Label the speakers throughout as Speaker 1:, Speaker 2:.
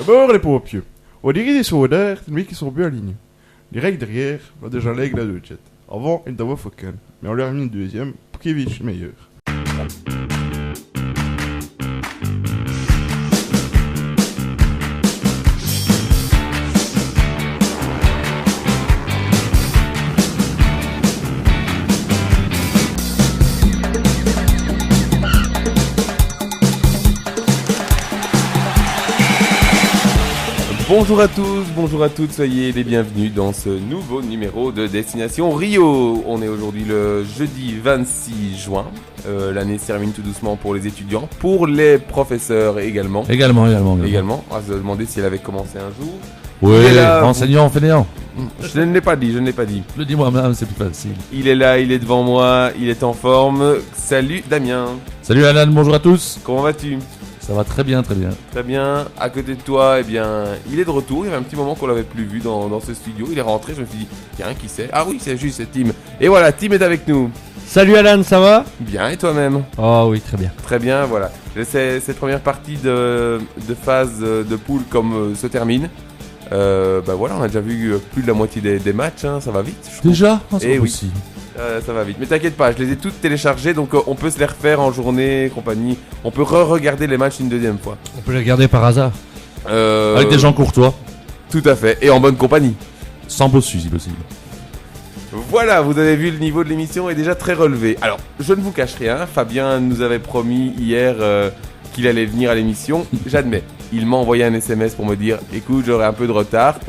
Speaker 1: D'abord les pompiers. On dirait des soldats, mais qui sont bien alignés. Les règles derrière, on a déjà l'aigle à deux jets. Avant, une d'avant focale. Mais on leur a mis une deuxième pour qu'il viche meilleur.
Speaker 2: Bonjour à tous, bonjour à toutes, soyez les bienvenus dans ce nouveau numéro de Destination Rio. On est aujourd'hui le jeudi 26 juin. L'année se termine tout doucement pour les étudiants, pour les professeurs également.
Speaker 3: Également.
Speaker 2: On va se demander si elle avait commencé un jour.
Speaker 3: Oui,
Speaker 2: là,
Speaker 3: enseignant, fainéant.
Speaker 2: Je ne l'ai pas dit.
Speaker 3: Le dis moi-même, c'est plus facile.
Speaker 2: Il est là, il est devant moi, il est en forme. Salut Damien.
Speaker 3: Salut Alan, bonjour à tous.
Speaker 2: Comment vas-tu ?
Speaker 3: Ça va très bien, très bien.
Speaker 2: Très bien. À côté de toi, eh bien, il est de retour. Il y avait un petit moment qu'on l'avait plus vu dans ce studio. Il est rentré. Je me suis dit, tiens, qui c'est ? Ah oui, c'est juste, c'est Tim. Et voilà, Tim est avec nous.
Speaker 4: Salut Alan, ça va ?
Speaker 2: Bien, et toi-même ?
Speaker 4: Oh oui, très bien.
Speaker 2: Très bien, voilà. Cette première partie de phase de poule se termine. Voilà, on a déjà vu plus de la moitié des matchs. Hein, ça va vite. Je trouve.
Speaker 3: Déjà ?
Speaker 2: Eh oui. Ça va vite, mais t'inquiète pas, je les ai toutes téléchargées, donc on peut se les refaire en journée, compagnie. On peut re-regarder les matchs une deuxième fois.
Speaker 4: On peut les regarder par hasard.
Speaker 3: Avec des gens courtois.
Speaker 2: Tout à fait, et en bonne compagnie.
Speaker 3: Sans bossu si possible.
Speaker 2: Voilà, vous avez vu, le niveau de l'émission est déjà très relevé. Alors, je ne vous cache rien, Fabien nous avait promis hier qu'il allait venir à l'émission. J'admets, il m'a envoyé un SMS pour me dire « Écoute, j'aurai un peu de retard ».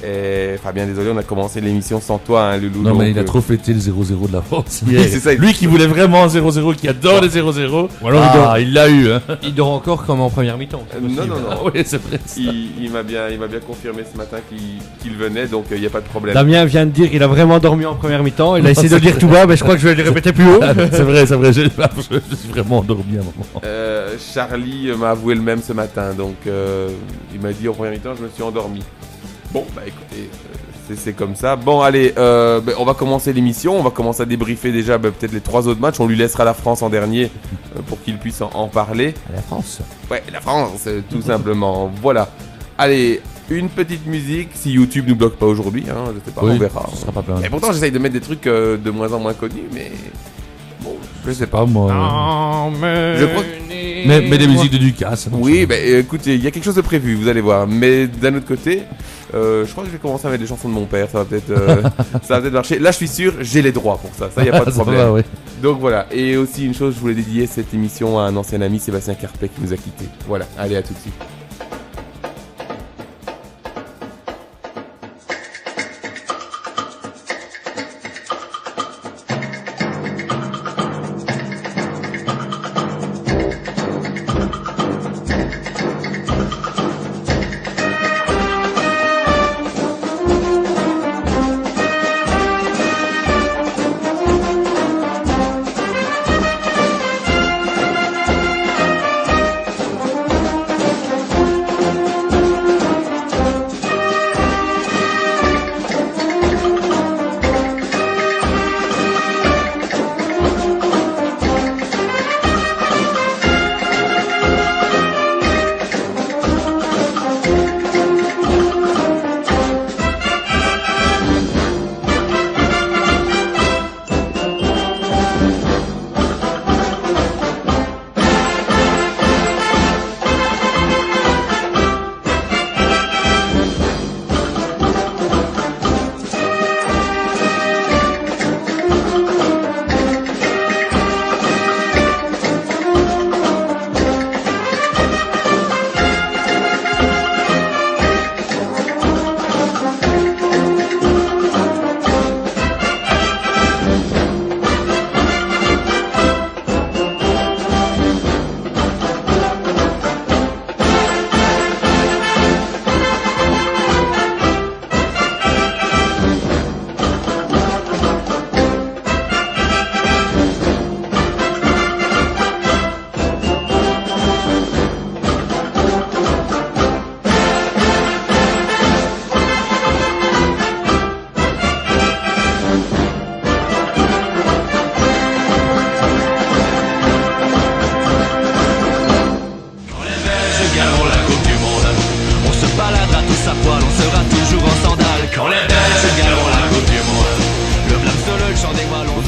Speaker 2: Et Fabien, désolé, on a commencé l'émission sans toi, hein, Loulou.
Speaker 3: Non, mais il a trop fêté le 0-0 de la France.
Speaker 2: Oui, c'est ça.
Speaker 3: Lui qui voulait vraiment un 0-0, qui adore les 0-0.
Speaker 4: Ou alors
Speaker 3: il l'a eu. Hein.
Speaker 4: il dort encore comme en première mi-temps.
Speaker 2: Non.
Speaker 3: Oui, c'est vrai.
Speaker 2: Il m'a bien confirmé ce matin qu'il venait, donc il n'y a pas de problème.
Speaker 4: Damien vient de dire qu'il a vraiment dormi en première mi-temps. Il a essayé de le dire tout bas, mais je crois que je vais le répéter plus haut.
Speaker 3: C'est vrai, je suis vraiment endormi à un moment.
Speaker 2: Charlie m'a avoué le même ce matin, donc il m'a dit en première mi-temps, je me suis endormi. Bon, bah écoutez, c'est comme ça. Bon, allez, on va commencer l'émission. On va commencer à débriefer déjà peut-être les 3 autres matchs. On lui laissera la France en dernier pour qu'il puisse en parler.
Speaker 3: La France.
Speaker 2: Ouais, la France, tout simplement. Voilà. Allez, une petite musique. Si YouTube nous bloque pas aujourd'hui, hein, je sais pas, on verra.
Speaker 3: Ce sera pas plein.
Speaker 2: Et pourtant, j'essaye de mettre des trucs de moins en moins connus, mais bon, je sais pas.
Speaker 3: Moi.
Speaker 2: Je crois que...
Speaker 3: Mais des musiques de Ducasse.
Speaker 2: Oui, bah écoutez, il y a quelque chose de prévu, vous allez voir. Mais d'un autre côté, je crois que je vais commencer avec des chansons de mon père. Ça va peut-être marcher. Là, je suis sûr, j'ai les droits pour ça. Ça, y a pas de problème.
Speaker 3: Va, ouais.
Speaker 2: Donc voilà. Et aussi une chose, je voulais dédier cette émission à un ancien ami, Sébastien Carpet, qui nous a quittés. Voilà. Allez, à tout de suite.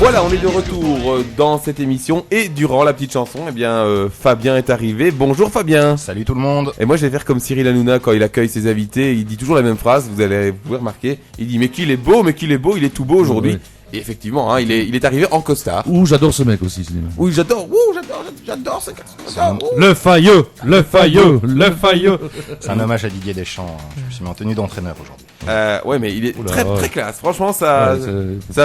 Speaker 2: Voilà, on est de retour dans cette émission et durant la petite chanson, eh bien, Fabien est arrivé. Bonjour Fabien.
Speaker 5: Salut tout le monde.
Speaker 2: Et moi je vais faire comme Cyril Hanouna quand il accueille ses invités, il dit toujours la même phrase, vous pouvez remarquer, il dit mais qu'il est beau, il est tout beau aujourd'hui.
Speaker 3: Oui.
Speaker 2: Et effectivement, hein, il est arrivé en costard.
Speaker 3: Ouh, j'adore ce mec aussi, cinéma.
Speaker 2: Oui, j'adore ce gars.
Speaker 4: Le Fayeux, le Fayeux, le Fayeux.
Speaker 5: C'est un hommage à Didier Deschamps. Je me suis mis en tenue d'entraîneur aujourd'hui.
Speaker 2: Ouais, mais il est
Speaker 3: Oula,
Speaker 2: très
Speaker 3: ouais.
Speaker 2: très classe. Franchement, ça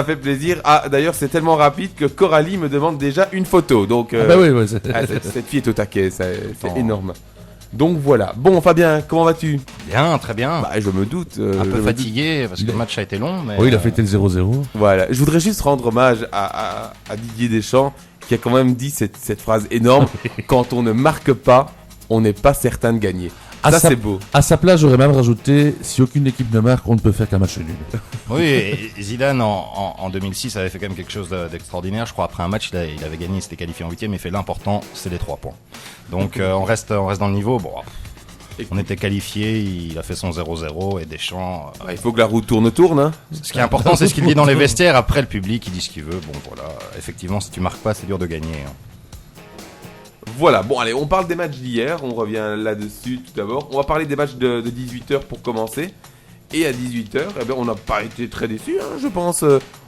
Speaker 2: fait plaisir. Ah, d'ailleurs, c'est tellement rapide que Coralie me demande déjà une photo. Donc,
Speaker 3: Ah bah oui, ouais,
Speaker 2: cette fille est au taquet, c'est
Speaker 5: Attends.
Speaker 2: énorme. Donc voilà. Bon, Fabien, comment vas-tu?
Speaker 5: Bien, très bien.
Speaker 2: Bah, je me doute.
Speaker 5: un
Speaker 2: je
Speaker 5: peu
Speaker 2: me
Speaker 5: fatigué parce que
Speaker 3: Il
Speaker 5: le
Speaker 3: a-
Speaker 5: match a été long. Mais
Speaker 3: Oui, il a fêté le 0-0.
Speaker 2: Voilà, je voudrais juste rendre hommage à Didier Deschamps qui a quand même dit cette phrase énorme. Quand on ne marque pas, on n'est pas certain de gagner.
Speaker 3: À
Speaker 2: Ça
Speaker 3: sa-
Speaker 2: c'est beau.
Speaker 3: À sa place, j'aurais même rajouté si aucune équipe ne marque, on ne peut faire qu'un match nul.
Speaker 5: Oui, et Zidane en 2006 avait fait quand même quelque chose d'extraordinaire. Je crois après un match, il avait gagné, il s'était qualifié en 8e, mais fait l'important, c'est les 3 points. Donc on reste dans le niveau. Bon, on était qualifié, il a fait son 0-0 et Deschamps.
Speaker 2: Il faut que la roue tourne. Hein.
Speaker 5: Ce qui est important, c'est ce qu'il dit dans les vestiaires. Après, le public, il dit ce qu'il veut. Bon, voilà. Effectivement, si tu marques pas, c'est dur de gagner. Hein.
Speaker 2: Voilà, bon allez, on parle des matchs d'hier, on revient là-dessus tout d'abord. On va parler des matchs de 18h pour commencer. Et à 18h, eh ben, on n'a pas été très déçus, hein, je pense.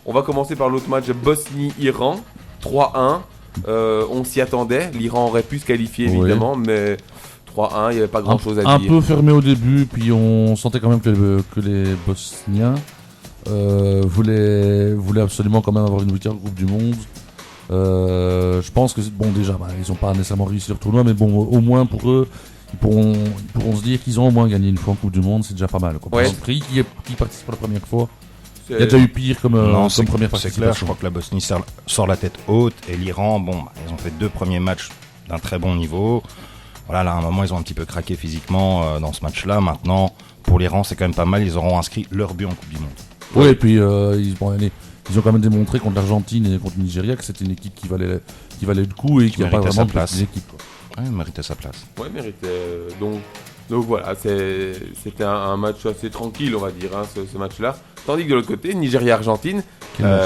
Speaker 2: On va commencer par l'autre match Bosnie-Iran, 3-1. On s'y attendait, l'Iran aurait pu se qualifier
Speaker 3: Oui.
Speaker 2: évidemment, mais 3-1, il n'y avait pas grand-chose à
Speaker 3: Un
Speaker 2: dire.
Speaker 3: peu fermé au début, puis on sentait quand même que les Bosniens voulaient absolument quand même avoir une victoire en Coupe du Monde. Je pense que, bon, déjà, ils n'ont pas nécessairement réussi leur tournoi, mais bon, au moins pour eux, ils pourront se dire qu'ils ont au moins gagné une fois en Coupe du Monde, c'est déjà pas mal. Quoi.
Speaker 2: Ouais.
Speaker 3: Pour un pays qui participe pour la première fois,
Speaker 2: C'est-
Speaker 3: il y a déjà eu pire comme
Speaker 5: Non,
Speaker 3: comme première
Speaker 5: c'est
Speaker 3: participation.
Speaker 5: clair. Je crois que la Bosnie sort la tête haute et l'Iran, ils ont fait 2 premiers matchs d'un très bon niveau. Voilà, là, à un moment, ils ont un petit peu craqué physiquement dans ce match-là. Maintenant, pour l'Iran, c'est quand même pas mal. Ils auront inscrit leur but en Coupe du Monde.
Speaker 3: Oui, et puis ils ont quand même démontré contre l'Argentine et contre le Nigeria que c'était une équipe qui valait le coup et qui n'a pas
Speaker 5: méritait
Speaker 3: vraiment
Speaker 5: sa
Speaker 3: de
Speaker 5: place.
Speaker 3: petites équipes. Quoi.
Speaker 5: Ouais, il méritait sa place.
Speaker 2: Ouais, méritait. Donc voilà, c'était un match assez tranquille, on va dire, hein, ce match-là. Tandis que de l'autre côté, Nigeria-Argentine,
Speaker 3: Quel match.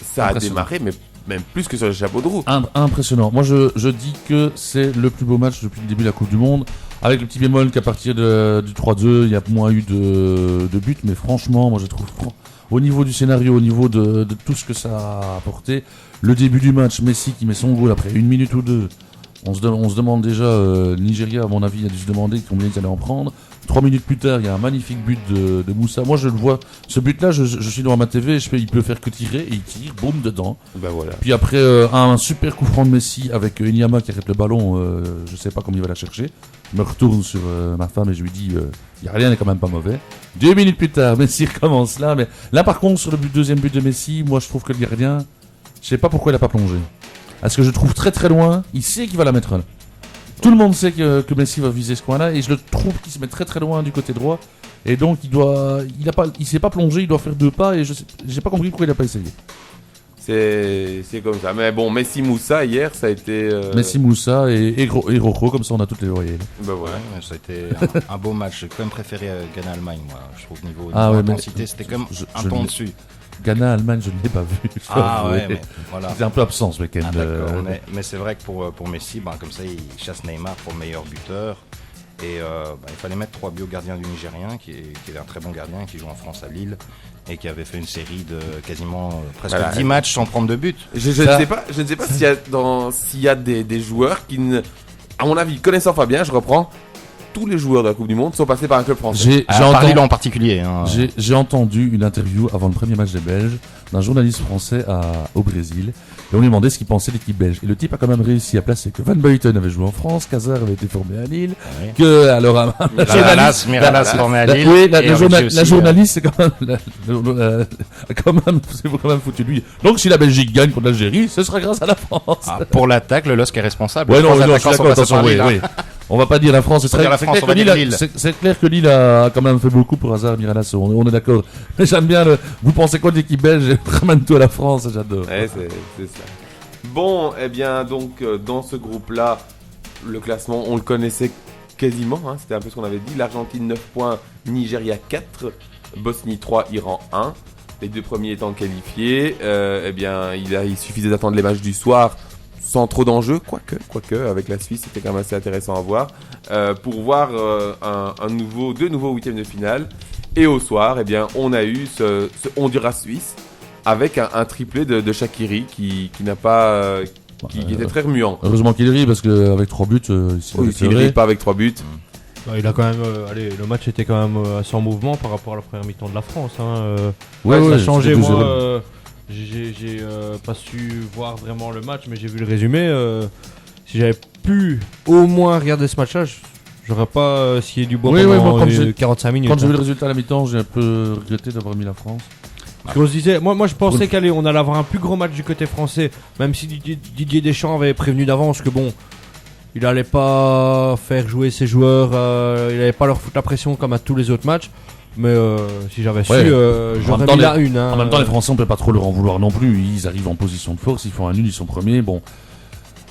Speaker 2: ça a
Speaker 3: Impressionnant.
Speaker 2: démarré, mais même plus que sur le chapeau de roue.
Speaker 3: Impressionnant. Moi, je dis que c'est le plus beau match depuis le début de la Coupe du Monde. Avec le petit bémol qu'à partir du 3-2, il y a moins eu de buts. Mais franchement, moi, je trouve, au niveau du scénario, au niveau de tout ce que ça a apporté, le début du match, Messi qui met son goal après 1 minute ou 2. On se demande déjà, Nigeria, à mon avis, a dû se demander combien ils allaient en prendre. 3 minutes plus tard, il y a un magnifique but de Moussa. Moi, je le vois. Ce but-là, je suis devant ma TV, il peut faire que tirer, et il tire, boum, dedans.
Speaker 2: Ben voilà.
Speaker 3: Puis après, un super coup franc de Messi avec Inyama qui arrête le ballon, je sais pas comment il va la chercher. Je me retourne sur ma femme et je lui dis, y a rien, n'est quand même pas mauvais. 2 minutes plus tard, Messi recommence là. Mais là, par contre, sur le deuxième but de Messi, moi, je trouve que le gardien, je sais pas pourquoi il a pas plongé. Parce que je le trouve très très loin, il sait qu'il va la mettre là. Tout le monde sait que Messi va viser ce coin-là, et je le trouve qu'il se met très très loin du côté droit. Et donc, il s'est pas plongé, il doit faire 2 pas, et j'ai pas compris pourquoi il a pas essayé.
Speaker 2: C'est comme ça. Mais bon, Messi-Moussa, hier, ça a été...
Speaker 3: Messi, Moussa et Rojo, comme ça on a toutes les voyelles.
Speaker 2: Ben voilà.
Speaker 5: Ouais, ça a été un beau match. J'ai quand même préféré Ghana-Allemagne, moi. Je trouve niveau
Speaker 3: Ah ouais, mais-
Speaker 5: intensité, c'était quand même un
Speaker 3: je
Speaker 5: ton
Speaker 3: l'ai-
Speaker 5: dessus.
Speaker 3: Ghana, Allemagne, je ne l'ai pas vu. je dois
Speaker 5: Ah
Speaker 3: avouer.
Speaker 5: ouais, mais voilà.
Speaker 3: C'était un peu absent ce week-end.
Speaker 5: Ah, d'accord, mais c'est vrai que pour Messi, comme ça, il chasse Neymar pour le meilleur buteur. Et il fallait mettre 3 buts au gardien du Nigérien, qui est un très bon gardien, qui joue en France à Lille, et qui avait fait une série de quasiment presque
Speaker 2: Voilà.
Speaker 5: 10 matchs sans prendre de but.
Speaker 2: Je ne sais pas s'il y a des joueurs qui ne... À mon avis, connaissant Fabien, je reprends, tous les joueurs de la Coupe du Monde sont passés par un club français.
Speaker 5: Par Lille en particulier. Hein.
Speaker 3: J'ai entendu une interview avant le premier match des Belges d'un journaliste français au Brésil. Et on lui demandait ce qu'il pensait de l'équipe belge. Et le type a quand même réussi à placer que Van Buiten avait joué en France, Qu'Hazard avait été formé à Lille,
Speaker 5: Oui.
Speaker 3: que alors
Speaker 5: Miralas formé à Lille.
Speaker 3: oui,
Speaker 5: et Origi
Speaker 3: la
Speaker 5: aussi,
Speaker 3: journaliste c'est quand même foutu lui. Donc si la Belgique gagne contre l'Algérie, ce sera grâce à la France.
Speaker 5: pour l'attaque, le LOSC est responsable.
Speaker 3: Ouais,
Speaker 5: Les
Speaker 3: non,
Speaker 5: trois
Speaker 3: non, je suis
Speaker 5: attaquants
Speaker 3: d'accord,
Speaker 5: sont passés
Speaker 3: attention,
Speaker 5: par
Speaker 3: oui,
Speaker 5: Lille, hein.
Speaker 3: oui. On va pas dire la France,
Speaker 5: Faut dire la France, on va dire Lille.
Speaker 3: c'est clair que Lille a quand même fait beaucoup pour Hazard, Miralas, on est d'accord. Mais j'aime bien vous pensez quoi de l'équipe belge? Ramène tout à la France, j'adore.
Speaker 2: Ouais, c'est ça. Bon, eh bien, donc, dans ce groupe-là, le classement, on le connaissait quasiment, hein, c'était un peu ce qu'on avait dit. L'Argentine 9 points, Nigeria 4, Bosnie 3, Iran 1. les 2 premiers étant qualifiés, eh bien, il suffisait d'attendre les matchs du soir sans trop d'enjeux, quoique, avec la Suisse, c'était quand même assez intéressant à voir, pour voir deux nouveaux huitièmes de finale. Et au soir, eh bien, on a eu ce Honduras-Suisse avec un triplé de Shaqiri qui n'a pas... qui était très remuant.
Speaker 3: Heureusement qu'il rit parce qu'avec 3 buts,
Speaker 2: s'il ne rit pas avec 3 buts.
Speaker 4: Il a quand même, le match était quand même assez en mouvement par rapport à la première mi-temps de la France. Ça a changé. Moi, j'ai pas su voir vraiment le match, mais j'ai vu le résumé. Si j'avais pu au moins regarder ce match-là, j'aurais pas scié du bois pendant 45 minutes.
Speaker 3: Quand j'ai vu le résultat à la mi-temps, j'ai un peu regretté d'avoir mis la France.
Speaker 4: Parce qu'on se disait, moi je pensais on allait avoir un plus gros match du côté français, même si Didier Deschamps avait prévenu d'avance que bon, il allait pas faire jouer ses joueurs, il allait pas leur foutre la pression comme à tous les autres matchs. Mais si j'avais su, j'aurais mis la une.
Speaker 3: En même temps, les Français, on peut pas trop leur en vouloir non plus. Ils arrivent en position de force, ils font un nul, ils sont premiers. Bon.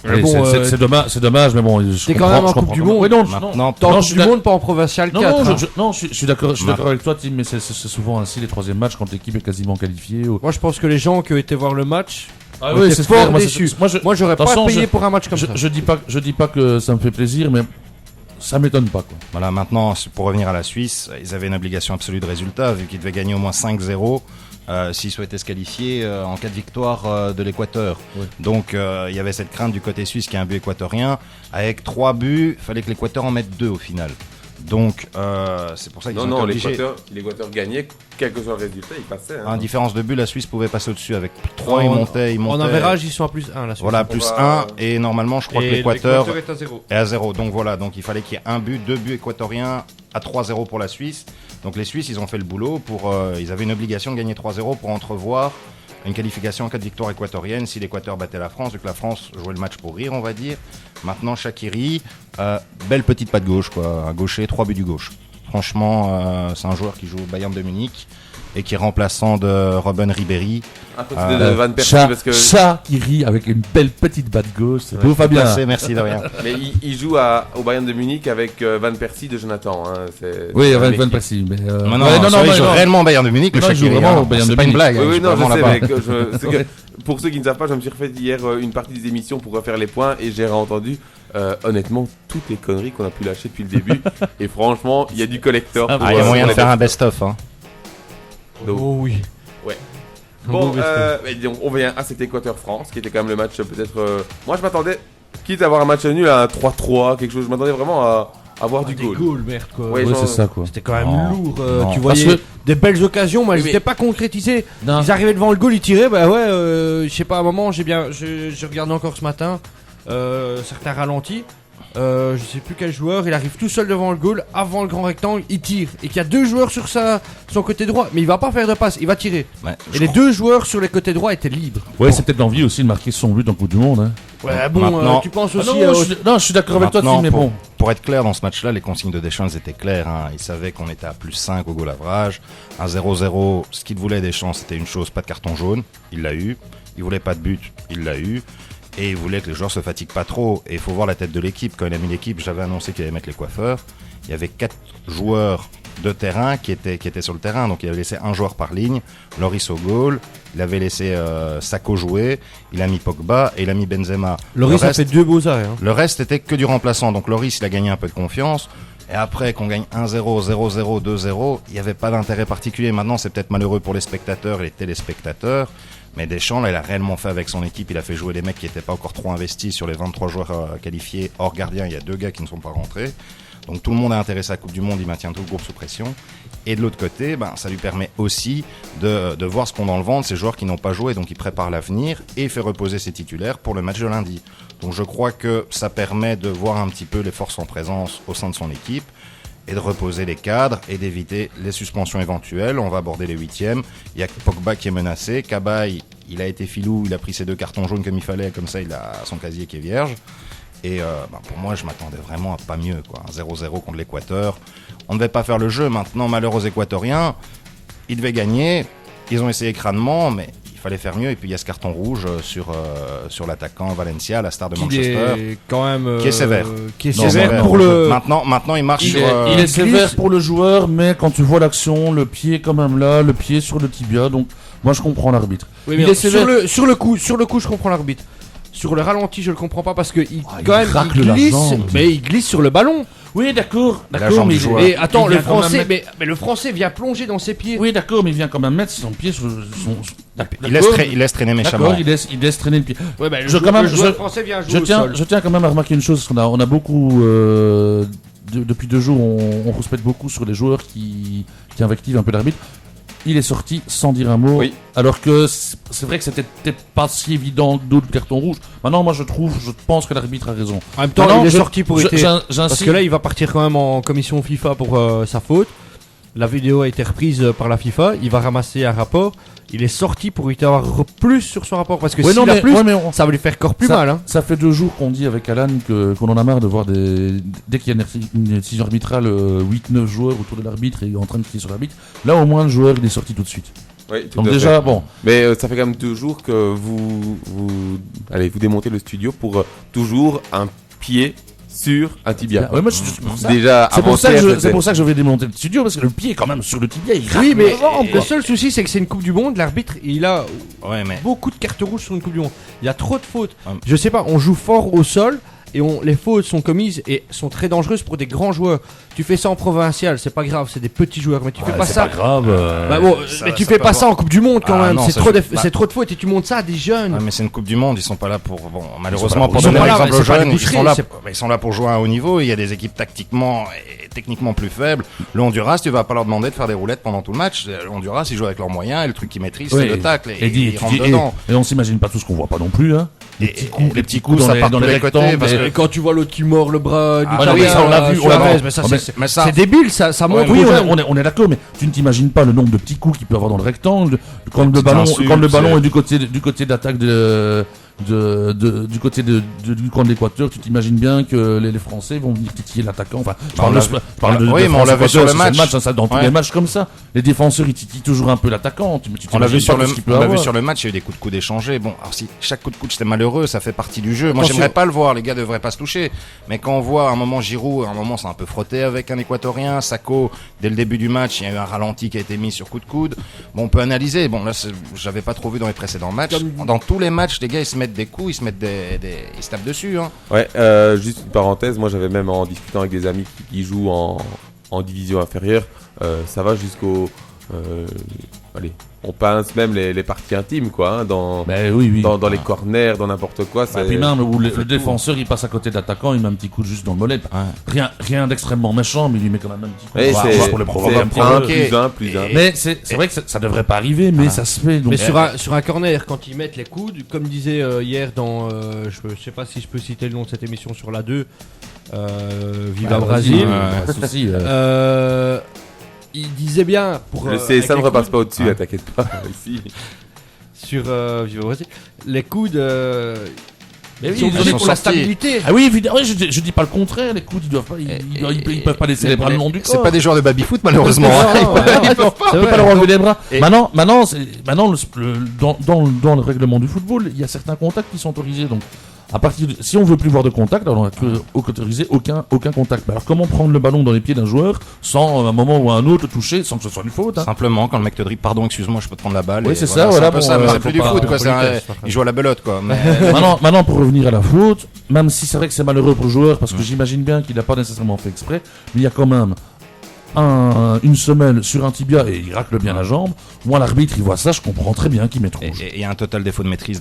Speaker 3: Allez,
Speaker 4: bon,
Speaker 3: c'est dommage, mais bon.
Speaker 4: C'est quand même en Coupe du Monde.
Speaker 3: Oui, non,
Speaker 4: en Coupe du Monde, pas en Provincial 4.
Speaker 3: Non, je suis d'accord avec toi, Tim, mais c'est souvent ainsi les troisième matchs quand l'équipe est quasiment qualifiée.
Speaker 4: Moi, je pense que les gens qui ont été voir le match.
Speaker 3: Oui, c'est
Speaker 4: fort déçus. Moi, j'aurais pas payé pour un match comme ça.
Speaker 3: Je dis pas que ça me fait plaisir, mais ça m'étonne pas, quoi.
Speaker 5: Voilà, maintenant, pour revenir à la Suisse, ils avaient une obligation absolue de résultat, vu qu'ils devaient gagner au moins 5-0 s'ils souhaitaient se qualifier en cas de victoire de l'Équateur. Oui. Donc, il y avait cette crainte du côté suisse qui a un but équatorien. Avec 3 buts, il fallait que l'Équateur en mette 2 au final. Donc, c'est pour ça qu'ils ont été obligés.
Speaker 2: l'Équateur gagnait, quel que soit le résultat, il passait.
Speaker 5: En différence de but, la Suisse pouvait passer au-dessus. Avec 3, ils montaient.
Speaker 4: En average, ils sont à plus 1, la Suisse.
Speaker 5: Voilà, plus 1. Et normalement, je crois que l'Équateur
Speaker 4: est à 0.
Speaker 5: Donc voilà, donc il fallait qu'il y ait un but, 2 buts équatoriens à 3-0 pour la Suisse. Donc les Suisses, ils ont fait le boulot. Ils avaient une obligation de gagner 3-0 pour entrevoir une qualification en cas de victoire équatorienne si l'Équateur battait la France, vu que la France jouait le match pour rire, on va dire. Maintenant, Shaqiri, belle petite patte gauche, quoi. Un gaucher, 3 buts du gauche. Franchement, c'est un joueur qui joue au Bayern de Munich et qui est remplaçant de Robben Ribéry.
Speaker 2: À côté de Van Persie, parce que...
Speaker 3: Shaqiri avec une belle petite batte gauche, c'est beau, Fabien.
Speaker 5: Merci de rien.
Speaker 2: Mais il joue au Bayern de Munich avec Van Persie de Jonathan.
Speaker 3: Oui, avec Van Persie. Mais
Speaker 5: non, il joue réellement au Bayern de Munich, le Shaqiri. C'est pas une blague.
Speaker 2: Oui, non, je sais, mais pour ceux qui ne savent pas, je me suis refait hier une partie des émissions pour refaire les points et j'ai réentendu honnêtement toutes les conneries qu'on a pu lâcher depuis le début. Et franchement, il y a du collector.
Speaker 5: Il y a moyen de faire un best-of.
Speaker 2: Donc,
Speaker 4: oui.
Speaker 2: Ouais. Bon, donc, on vient à cet Équateur-France qui était quand même le match peut-être. Moi, je m'attendais, quitte à avoir un match nul à un 3-3, quelque chose. Je m'attendais vraiment à avoir du goal.
Speaker 4: Des goals, merde, quoi.
Speaker 3: Ouais, c'est ça, quoi.
Speaker 4: C'était quand même lourd. Tu voyais des belles occasions, mais elles n'étaient pas concrétisées. Non. Ils arrivaient devant le goal, ils tiraient. Bah ouais, je sais pas, à un moment, j'ai regardé encore ce matin certains ralentis. Je sais plus quel joueur, il arrive tout seul devant le goal, avant le grand rectangle, il tire. Et qu'il y a 2 joueurs sur son côté droit, mais il va pas faire de passe, il va tirer. Ouais, et les 2 joueurs sur les côtés droits étaient libres.
Speaker 3: Ouais, c'est peut-être l'envie aussi de marquer son but en Coupe du Monde. Hein.
Speaker 4: Ouais, bon, tu penses aussi.
Speaker 3: Je suis d'accord avec toi, Tim, mais bon.
Speaker 5: Pour être clair, dans ce match-là, les consignes de Deschamps étaient claires. Hein. Il savait qu'on était à plus 5 au goal average. Un 0-0, ce qu'il voulait, Deschamps, c'était une chose, pas de carton jaune. Il l'a eu. Il voulait pas de but, il l'a eu. Et il voulait que les joueurs se fatiguent pas trop. Et il faut voir la tête de l'équipe. Quand il a mis l'équipe, j'avais annoncé qu'il allait mettre les coiffeurs. Il y avait 4 joueurs de terrain qui étaient sur le terrain. Donc il avait laissé un joueur par ligne. Loris au goal. Il avait laissé Sakho jouer. Il a mis Pogba et il a mis Benzema.
Speaker 4: Loris a fait 2 beaux arrêts. Hein.
Speaker 5: Le reste était que du remplaçant. Donc Loris, il a gagné un peu de confiance. Et après, qu'on gagne 1-0, 0-0, 2-0, il n'y avait pas d'intérêt particulier. Maintenant, c'est peut-être malheureux pour les spectateurs et les téléspectateurs. Mais Deschamps, là, il a réellement fait avec son équipe. Il a fait jouer les mecs qui n'étaient pas encore trop investis. Sur les 23 joueurs qualifiés hors gardien, il y a 2 gars qui ne sont pas rentrés. Donc tout le monde est intéressé à la Coupe du Monde. Il maintient tout le groupe sous pression. Et de l'autre côté, ça lui permet aussi de voir ce qu'on a dans le ventre, ces joueurs qui n'ont pas joué. Donc il prépare l'avenir et il fait reposer ses titulaires pour le match de lundi. Donc je crois que ça permet de voir un petit peu les forces en présence au sein de son équipe. Et de reposer les cadres et d'éviter les suspensions éventuelles. On va aborder les 8e. Il y a Pogba qui est menacé. Cabaye, il a été filou, il a pris ses 2 cartons jaunes comme il fallait. Comme ça, il a son casier qui est vierge. Et pour moi, je m'attendais vraiment à pas mieux, quoi. Un 0-0 contre l'Équateur. On ne devait pas faire le jeu. Maintenant, malheur aux Équatoriens, ils devaient gagner. Ils ont essayé crânement, mais il fallait faire mieux. Et puis il y a ce carton rouge sur l'attaquant Valencia, la star de
Speaker 4: Qui
Speaker 5: Manchester,
Speaker 4: est quand même
Speaker 5: qui est sévère.
Speaker 4: Qui est
Speaker 5: Non,
Speaker 4: sévère pour le.
Speaker 5: Maintenant il marche
Speaker 3: Il
Speaker 5: sur.
Speaker 3: est sévère pour le joueur, mais quand tu vois l'action, le pied est quand même là, le pied sur le tibia, donc moi je comprends l'arbitre.
Speaker 4: Oui,
Speaker 3: Il
Speaker 4: mais
Speaker 3: est sévère.
Speaker 4: sur le coup, je comprends l'arbitre. Sur le ralenti, je le comprends pas parce que il
Speaker 3: racle la
Speaker 4: glisse,
Speaker 3: jambe.
Speaker 4: mais il glisse sur le ballon.
Speaker 3: Oui, d'accord,
Speaker 5: jambe
Speaker 3: mais
Speaker 5: du joueur.
Speaker 4: Et attends,
Speaker 3: il
Speaker 4: le
Speaker 3: vient quand
Speaker 4: français,
Speaker 3: même
Speaker 4: mais le français vient plonger dans ses pieds.
Speaker 3: Oui, d'accord, mais il vient quand même mettre son pied sur son.
Speaker 5: Il laisse traîner méchamment.
Speaker 3: D'accord, il laisse traîner le pied.
Speaker 4: Ouais, bah,
Speaker 3: le
Speaker 4: joueur français vient jouer
Speaker 3: Je tiens quand même à remarquer une chose, parce qu'on a beaucoup, depuis 2 jours, on respecte beaucoup sur les joueurs qui invectivent un peu l'arbitre. Il est sorti sans dire un mot,
Speaker 2: Oui.
Speaker 3: alors que c'est vrai que c'était peut-être pas si évident d'autres cartons rouges. Maintenant, moi je pense que l'arbitre a raison.
Speaker 4: En même temps,
Speaker 3: Maintenant,
Speaker 4: il est sorti pour être. Parce
Speaker 3: j'insiste.
Speaker 4: que là, il va partir quand même en commission FIFA pour sa faute. La vidéo a été reprise par la FIFA. Il va ramasser un rapport. Il est sorti pour y avoir plus sur son rapport. Parce que
Speaker 3: Ouais,
Speaker 4: s'il
Speaker 3: non,
Speaker 4: a
Speaker 3: mais-
Speaker 4: plus,
Speaker 3: ouais, mais
Speaker 4: ça va lui faire encore plus
Speaker 3: ça,
Speaker 4: mal. Hein.
Speaker 3: Ça fait 2 jours qu'on dit avec Alan qu'on en a marre de voir dès qu'il y a une décision arbitrale, 8-9 joueurs autour de l'arbitre et en train de crier sur l'arbitre. Là, au moins, le joueur il est sorti tout de suite.
Speaker 2: Oui, tout
Speaker 3: Donc
Speaker 2: à
Speaker 3: déjà,
Speaker 2: fait.
Speaker 3: bon.
Speaker 2: Mais ça fait quand même 2 jours que vous démontez le studio pour toujours un pied sur un tibia.
Speaker 3: Ouais, moi, c'est pour ça.
Speaker 2: Déjà,
Speaker 3: C'est pour ça
Speaker 2: avant-hier,
Speaker 3: c'est pour ça que je vais démonter le studio, parce que le pied est quand même sur le tibia. Il
Speaker 4: Oui,
Speaker 3: racle
Speaker 4: mais
Speaker 3: la jambe,
Speaker 4: le
Speaker 3: quoi.
Speaker 4: seul souci, c'est que c'est une Coupe du Monde. L'arbitre, il a
Speaker 5: Ouais, mais
Speaker 4: beaucoup de cartes rouges sur une Coupe du Monde. Il y a trop de fautes.
Speaker 5: Hum.
Speaker 4: Je sais pas, on joue fort au sol. Et les fautes sont commises et sont très dangereuses pour des grands joueurs. Tu fais ça en provincial, c'est pas grave, c'est des petits joueurs. Mais tu fais pas
Speaker 3: c'est
Speaker 4: ça.
Speaker 3: pas grave.
Speaker 4: Bah bon,
Speaker 5: Ça-
Speaker 4: mais tu
Speaker 5: ça
Speaker 4: fais
Speaker 5: peut
Speaker 4: pas
Speaker 5: avoir-
Speaker 4: ça en Coupe du Monde quand
Speaker 5: Ah
Speaker 4: même.
Speaker 5: non,
Speaker 4: C'est
Speaker 5: ça,
Speaker 4: trop,
Speaker 5: je-
Speaker 4: c'est trop de fautes et tu montes ça à des jeunes.
Speaker 5: Ouais, mais c'est une Coupe du Monde, ils sont pas là pour malheureusement
Speaker 3: pas
Speaker 5: pour
Speaker 3: là
Speaker 5: donner
Speaker 3: pour-
Speaker 5: un
Speaker 4: ils sont pas là,
Speaker 5: exemple aux
Speaker 4: c'est pas des
Speaker 5: jeunes,
Speaker 4: boucheries,
Speaker 5: ils sont là pour jouer à un haut niveau, il y a des équipes tactiquement et techniquement plus faibles. Le Honduras, tu vas pas leur demander de faire des roulettes pendant tout le match. Le Honduras, ils jouent avec leurs moyens et le truc qu'ils maîtrisent,
Speaker 3: Oui,
Speaker 5: c'est le tacle et
Speaker 3: dis-
Speaker 5: ils rentrent
Speaker 3: et-
Speaker 5: dedans.
Speaker 3: Et on s'imagine pas tout ce qu'on voit pas non plus, hein. Les petits coups
Speaker 5: ça
Speaker 3: dans les
Speaker 5: part de tous les côtés,
Speaker 3: rectangles,
Speaker 5: parce
Speaker 3: mais-
Speaker 5: que-
Speaker 4: Et quand tu vois l'autre qui mord le bras du
Speaker 5: Ah,
Speaker 3: non, mais ça, on l'a vu, on l'a
Speaker 4: Chavez,
Speaker 3: vu.
Speaker 4: mais ça,
Speaker 3: Oh,
Speaker 4: c'est- c'est débile, ça montre.
Speaker 3: Oui,
Speaker 4: aux jeunes.
Speaker 3: on est d'accord, mais tu ne t'imagines pas le nombre de petits coups qu'il peut avoir dans le rectangle quand le
Speaker 5: petites
Speaker 3: ballon,
Speaker 5: insultes,
Speaker 3: quand le ballon
Speaker 5: c'est-
Speaker 3: est du côté d'attaque du côté du camp de l'Équateur. Tu t'imagines bien que les Français vont venir titiller l'attaquant. Enfin, je parle
Speaker 5: Oui, mais on l'a vu sur le
Speaker 3: France-Équateur,
Speaker 5: match.
Speaker 3: c'est ça, dans tous
Speaker 5: Ouais.
Speaker 3: les matchs comme ça. Les défenseurs ils titillent toujours un peu l'attaquant. Tu
Speaker 5: On l'a vu
Speaker 3: t'imagines
Speaker 5: sur
Speaker 3: pas
Speaker 5: le,
Speaker 3: tout ce qu'il peut
Speaker 5: on l'a vu
Speaker 3: avoir.
Speaker 5: sur le match, il y a eu des coups de coude échangés. Bon, alors si chaque coup de coude c'était malheureux, ça fait partie du jeu. Moi,
Speaker 4: Attention.
Speaker 5: j'aimerais pas le voir. Les gars devraient pas se toucher. Mais quand on voit à un moment Giroud, à un moment c'est un peu frotté avec un Équatorien, Sacco, dès le début du match, il y a eu un ralenti qui a été mis sur coup de coude. Bon, on peut analyser. Bon, là, j'avais pas trop vu dans les précédents matchs. Dans tous les matchs, les gars, ils se mettent des coups, ils se mettent ils se tapent dessus. Hein.
Speaker 2: Ouais, juste une parenthèse, moi j'avais même en discutant avec des amis qui jouent en division inférieure, ça va jusqu'au... allez, on pince même les parties intimes, quoi, hein, dans
Speaker 3: Oui.
Speaker 2: les corners, dans n'importe quoi.
Speaker 3: Et puis même où le défenseur il passe à côté de l'attaquant, il met un petit coup juste dans le mollet. Rien d'extrêmement méchant, mais il lui met quand même un petit coup.
Speaker 2: Et
Speaker 3: Pour le provoquer un petit peu.
Speaker 2: plus un.
Speaker 3: Mais c'est vrai que ça devrait pas arriver, mais ça se fait. Donc
Speaker 4: Mais sur un corner, quand ils mettent les coudes, comme disait hier dans. Je sais pas si je peux citer le nom de cette émission sur la 2, Viva Brasil.
Speaker 3: Pas de souci,
Speaker 4: Il disait bien. Pour,
Speaker 2: Le
Speaker 4: avec
Speaker 2: CSA ne
Speaker 4: les
Speaker 2: repasse
Speaker 4: coudes,
Speaker 2: pas au-dessus, t'inquiète pas, ici.
Speaker 4: Sur Viva Brasil, les coudes.
Speaker 3: Mais
Speaker 4: ils
Speaker 3: oui,
Speaker 4: sont
Speaker 3: ils
Speaker 4: donnés
Speaker 5: sont
Speaker 4: pour la
Speaker 5: sortis.
Speaker 4: stabilité.
Speaker 3: Ah oui, évidemment, je dis pas le contraire, les coudes ils doivent pas, ils peuvent pas laisser les bras le long du corps.
Speaker 5: C'est pas des joueurs de baby-foot, malheureusement.
Speaker 3: Ils peuvent pas leur enlever les bras.
Speaker 5: Et-
Speaker 3: Maintenant, dans le règlement du football, il y a certains contacts qui sont autorisés. Donc, si on veut plus voir de contact, alors on a autorisé aucun contact. Mais alors, comment prendre le ballon dans les pieds d'un joueur sans à un moment ou à un autre toucher, sans que ce soit une faute, hein.
Speaker 5: Simplement, quand le mec te dribble, pardon, excuse-moi, je peux te prendre la balle.
Speaker 3: Oui,
Speaker 5: et
Speaker 3: c'est ça, voilà,
Speaker 5: un peu
Speaker 3: bon,
Speaker 5: ça, mais c'est
Speaker 3: faut
Speaker 5: plus du
Speaker 3: pas-
Speaker 5: foot, quoi.
Speaker 4: politesse,
Speaker 5: Il joue à la belote, quoi. Mais
Speaker 3: Maintenant, pour revenir à la faute, même si c'est vrai que c'est malheureux pour le joueur, parce que j'imagine bien qu'il n'a pas nécessairement fait exprès, mais il y a quand même une semelle sur un tibia et il racle bien la jambe. Moi, l'arbitre, il voit ça, je comprends très bien qu'il met rouge.
Speaker 5: Et il y a un total défaut de maîtrise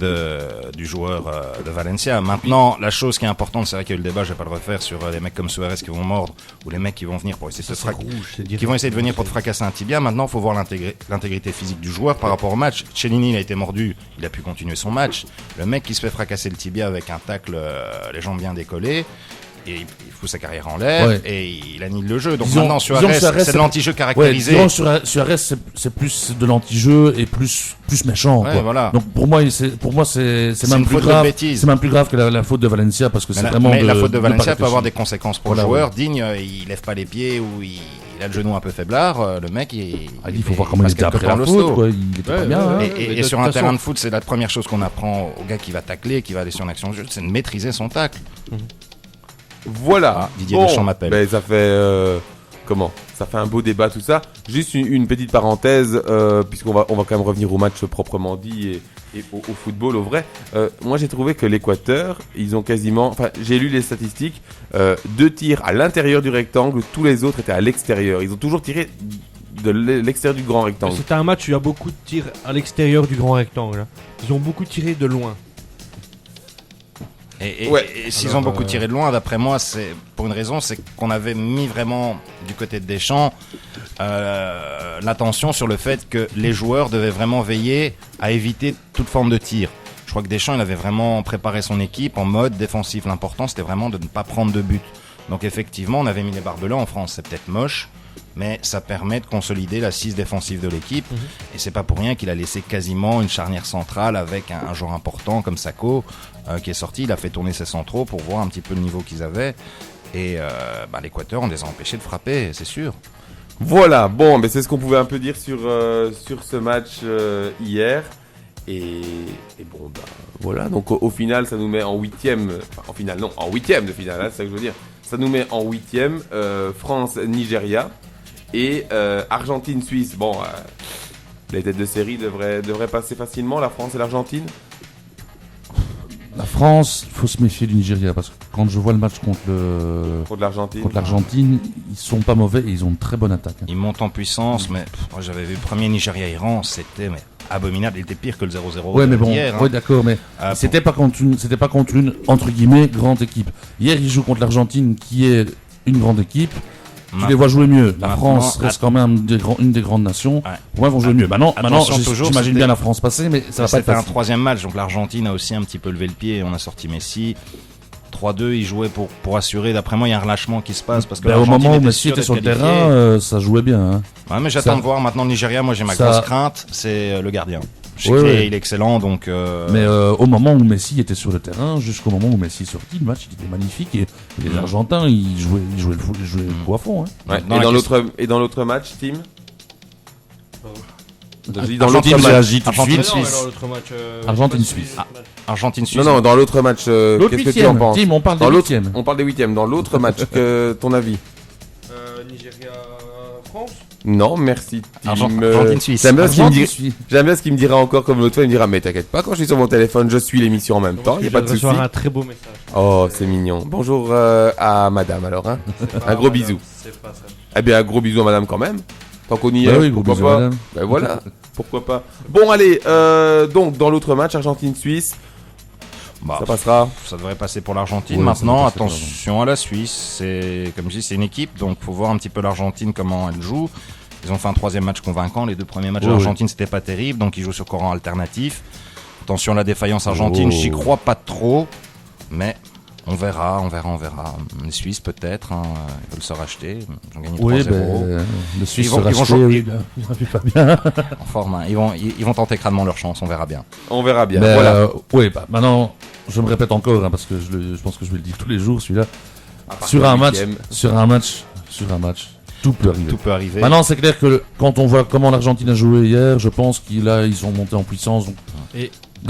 Speaker 5: du joueur de Valencia. Maintenant, la chose qui est importante, c'est vrai qu'il y a eu le débat, je vais pas le refaire, sur les mecs comme Suarez qui vont mordre ou les mecs qui vont venir pour essayer de venir pour te fracasser un tibia. Maintenant, il faut voir l'intégrité physique du joueur par rapport au match. Cellini, il a été mordu, il a pu continuer son match. Le mec qui se fait fracasser le tibia avec un tacle, les jambes bien décollées, et il fout sa carrière en l'air et il annule le jeu. Donc maintenant, Suarez, c'est de l'anti-jeu caractérisé.
Speaker 3: Suarez, c'est plus de l'anti-jeu et plus méchant.
Speaker 5: Ouais,
Speaker 3: Quoi.
Speaker 5: voilà.
Speaker 3: Donc pour moi, c'est même
Speaker 5: une
Speaker 3: plus
Speaker 5: faute de
Speaker 3: grave.
Speaker 5: bêtise.
Speaker 3: C'est même plus grave que la faute de Valencia parce que c'est
Speaker 5: Mais
Speaker 3: vraiment.
Speaker 5: la faute de Valencia
Speaker 3: pas
Speaker 5: peut avoir des
Speaker 3: réfléchi.
Speaker 5: conséquences pour le joueur. Digne, il lève pas les pieds ou il il a le genou un peu faiblard, le mec
Speaker 3: il faut voir comment il était après la faute, quoi. Il était pas bien.
Speaker 5: Et sur un terrain de foot, c'est la première chose qu'on apprend au gars qui va tacler, qui va aller sur une action de jeu, c'est de maîtriser son tacle.
Speaker 2: Voilà.
Speaker 5: Didier Deschamps m'appelle.
Speaker 2: Ben, ça fait ça fait un beau débat tout ça. Juste une petite parenthèse, puisqu'on va quand même revenir au match proprement dit et au football au vrai. Moi j'ai trouvé que l'Équateur, ils ont quasiment, j'ai lu les statistiques, 2 tirs à l'intérieur du rectangle, tous les autres étaient à l'extérieur. Ils ont toujours tiré de l'extérieur du grand rectangle.
Speaker 4: C'était un match où il y a beaucoup de tirs à l'extérieur du grand rectangle. Ils ont beaucoup tiré de loin.
Speaker 5: Et s'ils ont beaucoup tiré de loin, d'après moi, c'est pour une raison, c'est qu'on avait mis vraiment du côté de Deschamps l'attention sur le fait que les joueurs devaient vraiment veiller à éviter toute forme de tir. Je crois que Deschamps, il avait vraiment préparé son équipe en mode défensif. L'important, c'était vraiment de ne pas prendre de but. Donc effectivement, on avait mis les barbelés en France. C'est peut-être moche, mais ça permet de consolider l'assise défensive de l'équipe. Et c'est pas pour rien qu'il a laissé quasiment une charnière centrale avec un joueur important comme Sakho qui est sorti. Il a fait tourner ses centraux pour voir un petit peu le niveau qu'ils avaient. Et l'Équateur, on les a empêchés de frapper, c'est sûr.
Speaker 2: Voilà, bon, c'est ce qu'on pouvait un peu dire sur ce match hier. Et bon, voilà, donc au final, ça nous met en 8e, en 8e de finale, c'est ça que je veux dire. Ça nous met en 8e, France-Nigeria et Argentine-Suisse. Bon, les têtes de série devraient passer facilement, la France et l'Argentine.
Speaker 3: La France, il faut se méfier du Nigeria parce que quand je vois le match contre l'Argentine, ils sont pas mauvais et ils ont une très bonne attaque.
Speaker 5: Ils montent en puissance, mais moi j'avais vu le premier Nigeria-Iran, c'était abominable, il était pire que le 0-0
Speaker 3: ouais, mais bon,
Speaker 5: hier.
Speaker 3: Ouais, d'accord, mais c'était pas contre une entre guillemets grande équipe. Hier, ils jouent contre l'Argentine qui est une grande équipe. Tu les vois jouer mieux. La France reste quand même une des grandes nations. Ouais. Pour moi, ils vont jouer mieux. Maintenant, j'imagine bien la France passer, mais ça va pas être facile.
Speaker 5: C'était un 3e match, donc l'Argentine a aussi un petit peu levé le pied. On a sorti Messi. 3-2, ils jouaient pour assurer. D'après moi, il y a un relâchement qui se passe parce que
Speaker 3: au moment où Messi était sur le terrain, ça jouait bien. Hein.
Speaker 5: Ouais, mais j'attends de voir maintenant le Nigeria. Moi, j'ai ma grosse crainte, c'est le gardien. Il est excellent, donc.
Speaker 3: Mais au moment où Messi était sur le terrain, jusqu'au moment où Messi est sorti, le match il était magnifique et les Argentins ils jouaient le coup à fond. Hein.
Speaker 2: Ouais. Et dans l'autre match, Tim.
Speaker 5: Argentine-Suisse.
Speaker 2: Non, dans l'autre match, qu'est-ce que tu en penses?
Speaker 3: Tim, on parle des 8e.
Speaker 2: On parle des 8e. Dans l'autre match, ton avis?
Speaker 4: Nigeria-France.
Speaker 2: Non, merci.
Speaker 5: Argentine-Suisse.
Speaker 2: J'aime bien ce qu'il me dira encore comme l'autre fois. Il me dira, mais t'inquiète pas, quand je suis sur mon téléphone, je suis l'émission en même temps. Il n'y a pas de souci.
Speaker 4: Un très beau message.
Speaker 2: Oh, c'est mignon. Bonjour à madame alors. Hein. Un gros bisou.
Speaker 4: C'est pas ça.
Speaker 2: Eh bien, un gros bisou à madame quand même. Tant qu'on y est,
Speaker 3: oui,
Speaker 2: pourquoi pas. Ben voilà, pourquoi pas. Bon, allez, donc dans l'autre match, Argentine-Suisse. Ça passera.
Speaker 5: Ça devrait passer pour l'Argentine. Oui, maintenant, attention à la Suisse. C'est, comme je dis, c'est une équipe, donc faut voir un petit peu l'Argentine comment elle joue. Ils ont fait un 3e match convaincant. Les 2 premiers matchs de l'Argentine, c'était pas terrible, donc ils jouent sur courant alternatif. Attention à la défaillance argentine. J'y crois pas trop, mais on verra. Les Suisses peut-être, ils veulent se racheter. Ils ont gagné 3-0.
Speaker 3: Les Suisses se racheter, ils vont pas bien.
Speaker 5: En forme, hein. Ils vont tenter crânement leur chance. On verra bien.
Speaker 2: Voilà.
Speaker 3: Maintenant, je me répète encore parce que je pense que je vais le dire tous les jours celui-là. Sur un match, tout peut arriver. Maintenant, c'est clair que quand on voit comment l'Argentine a joué hier, je pense qu'ils sont montés en puissance. Donc,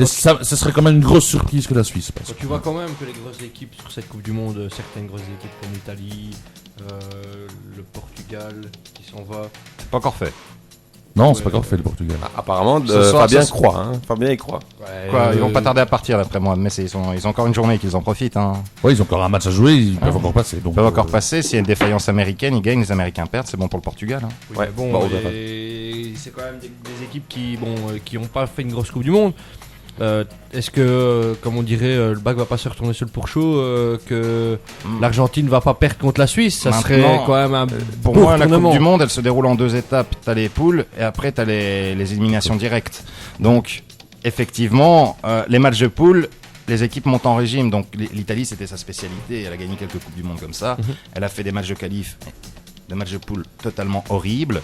Speaker 3: ce serait quand même une grosse surprise que la Suisse passe.
Speaker 4: Tu vois quand même que les grosses équipes sur cette Coupe du Monde, certaines grosses équipes comme l'Italie, le Portugal qui s'en va.
Speaker 5: C'est pas encore fait.
Speaker 3: Non, c'est pas encore fait le Portugal.
Speaker 2: Apparemment, Fabien croit. Hein. Fabien y croit.
Speaker 5: Ouais, ils vont pas tarder à partir d'après moi, mais ils ont encore une journée qu'ils en profitent. Hein.
Speaker 3: Oui, ils ont encore un match à jouer, ils peuvent encore passer. Donc,
Speaker 5: ils peuvent encore passer. S'il y a une défaillance américaine, ils gagnent, les Américains perdent, c'est bon pour le Portugal. Hein.
Speaker 4: Oui, c'est quand même des équipes qui ont pas fait une grosse Coupe du Monde. Est-ce que, comme on dirait, le bac va pas se retourner sur le pourchaud, que l'Argentine va pas perdre contre la Suisse? Ça serait quand même un
Speaker 5: pour moi, la Coupe du Monde, elle se déroule en 2 étapes. T'as les poules et après t'as les éliminations directes. Donc, effectivement, les matchs de poules, les équipes montent en régime. Donc, l'Italie, c'était sa spécialité. Elle a gagné quelques Coupes du Monde comme ça. Elle a fait des matchs de qualif, des matchs de poules totalement horribles.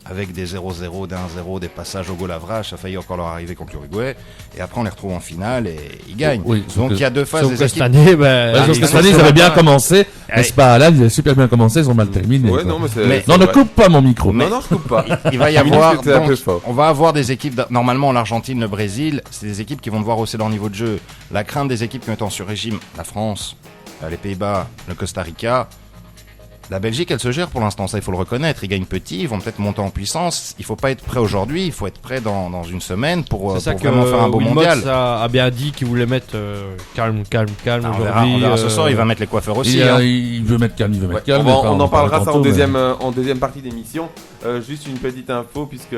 Speaker 5: avec des 0-0, des 1-0, des passages au goal average, ça a failli encore leur arriver contre l'Uruguay. Et après, on les retrouve en finale et ils gagnent.
Speaker 3: Oui,
Speaker 5: donc il y a deux phases.
Speaker 4: Sauf
Speaker 5: Des
Speaker 4: que
Speaker 5: équipes...
Speaker 4: cette année,
Speaker 3: sauf que cette année, ils avaient bien commencé. N'est-ce pas, Alan? Ils avaient super bien commencé, ils ont mal terminé.
Speaker 2: Ouais, non, mais
Speaker 3: non, ne coupe pas mon micro.
Speaker 2: Non, je coupe pas.
Speaker 5: Il va y avoir.
Speaker 2: C'était un peu fort.
Speaker 5: On va avoir des équipes. Normalement, l'Argentine, le Brésil, c'est des équipes qui vont devoir hausser leur niveau de jeu. La crainte des équipes qui ont été en sur-régime, la France, les Pays-Bas, le Costa Rica. La Belgique, elle se gère pour l'instant, ça il faut le reconnaître. Ils gagnent petit, ils vont peut-être monter en puissance. Il faut pas être prêt aujourd'hui, il faut être prêt dans une semaine pour vraiment faire un beau mondial.
Speaker 4: Ça a bien dit qu'il voulait mettre calme
Speaker 5: on verra ce soir, il va mettre les coiffeurs aussi.
Speaker 3: Il veut mettre calme, calme.
Speaker 2: On en parlera ça en deuxième partie d'émission. Juste une petite info, puisque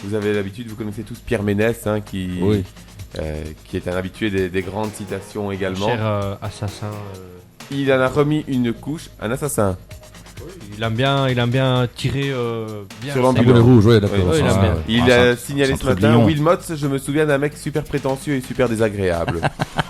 Speaker 2: vous avez l'habitude, vous connaissez tous Pierre Ménès, qui est un habitué des grandes citations également.
Speaker 4: Cher assassin.
Speaker 2: Il en a remis une couche, un assassin.
Speaker 4: Oui, il aime bien tirer bien
Speaker 2: sur l'ambulance.
Speaker 3: Rouge, ouais, d'accord.
Speaker 4: Ouais,
Speaker 2: il a signalé ce matin, Wilmots, je me souviens d'un mec super prétentieux et super désagréable.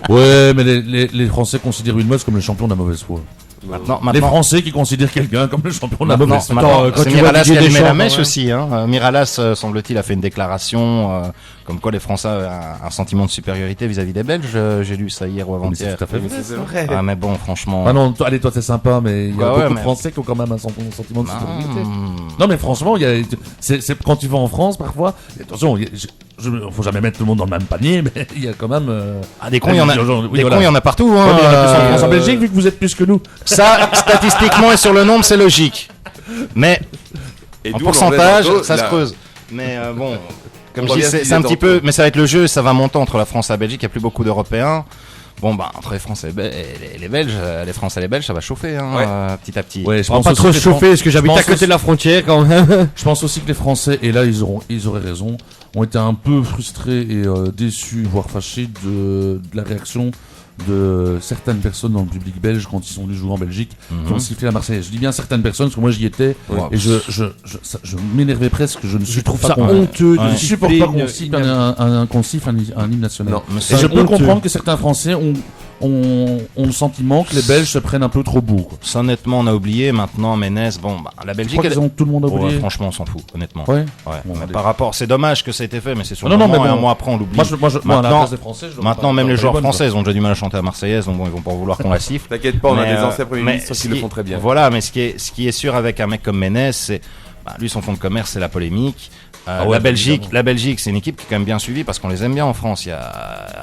Speaker 3: Ouais, mais les Français considèrent Wilmots comme le champion de la mauvaise foi.
Speaker 5: Maintenant,
Speaker 3: les Français qui considèrent quelqu'un comme le champion de la mauvaise foi.
Speaker 5: Quand tu Miralas qui a allumé la mèche aussi. Miralas, semble-t-il, a fait une déclaration comme quoi les Français avaient un sentiment de supériorité vis-à-vis des Belges. J'ai lu ça hier ou avant-hier.
Speaker 3: C'est tout à fait
Speaker 2: vrai.
Speaker 5: Ah mais bon, franchement.
Speaker 3: Ah non, allez, toi c'est sympa, mais il y a beaucoup de Français qui ont quand même un sentiment de supériorité. Non mais franchement, c'est quand tu vas en France parfois. Attention, faut jamais mettre tout le monde dans le même panier, mais il y a quand même.
Speaker 5: Des cons, il y en a. Des cons, il y en a partout.
Speaker 3: Il y en a plus en France, en Belgique, vu que vous êtes plus que nous.
Speaker 5: Ça, statistiquement et sur le nombre, c'est logique. Mais en pourcentage, ça se creuse. Mais bon, comme je dis, c'est un petit peu. Mais ça va être le jeu, ça va monter entre la France et la Belgique. Il n'y a plus beaucoup d'Européens. Bon, entre les Français et les Belges, les Français et les Belges, ça va chauffer petit à petit.
Speaker 3: Ouais,
Speaker 4: je pense pas trop chauffer, parce que j'habite à côté de la frontière quand même.
Speaker 3: Je pense aussi que les Français, et là ils auraient raison, ont été un peu frustrés et déçus, voire fâchés de la réaction de certaines personnes dans le public belge quand ils sont venus jouer en Belgique, qui ont sifflé la Marseillaise. Je dis bien certaines personnes parce que moi j'y étais et je m'énervais presque. Je trouve ça honteux. Je supporte pas qu'on siffle un hymne national.
Speaker 2: Non,
Speaker 3: et je peux comprendre que certains Français ont le sentiment que les Belges se prennent un peu trop bourg.
Speaker 5: Ça, honnêtement, on a oublié. Maintenant, Ménès, la Belgique,
Speaker 3: tout le monde a oublié.
Speaker 5: Franchement, on s'en fout, honnêtement.
Speaker 3: Ouais.
Speaker 5: Bon, par rapport, c'est dommage que ça ait été fait, mais c'est sur le moment, et un mois après, on l'oublie.
Speaker 3: Moi, à la place des Français,
Speaker 5: maintenant, même les joueurs français ont déjà du mal à chanter la Marseillaise, donc bon, ils vont pas vouloir qu'on la siffle.
Speaker 2: T'inquiète pas, on a des anciens premiers ministres qui le font très bien.
Speaker 5: Voilà, mais ce qui est sûr avec un mec comme Ménès, c'est lui, son fond de commerce, c'est la polémique. La Belgique, c'est une équipe qui est quand même bien suivie parce qu'on les aime bien en France. Il y a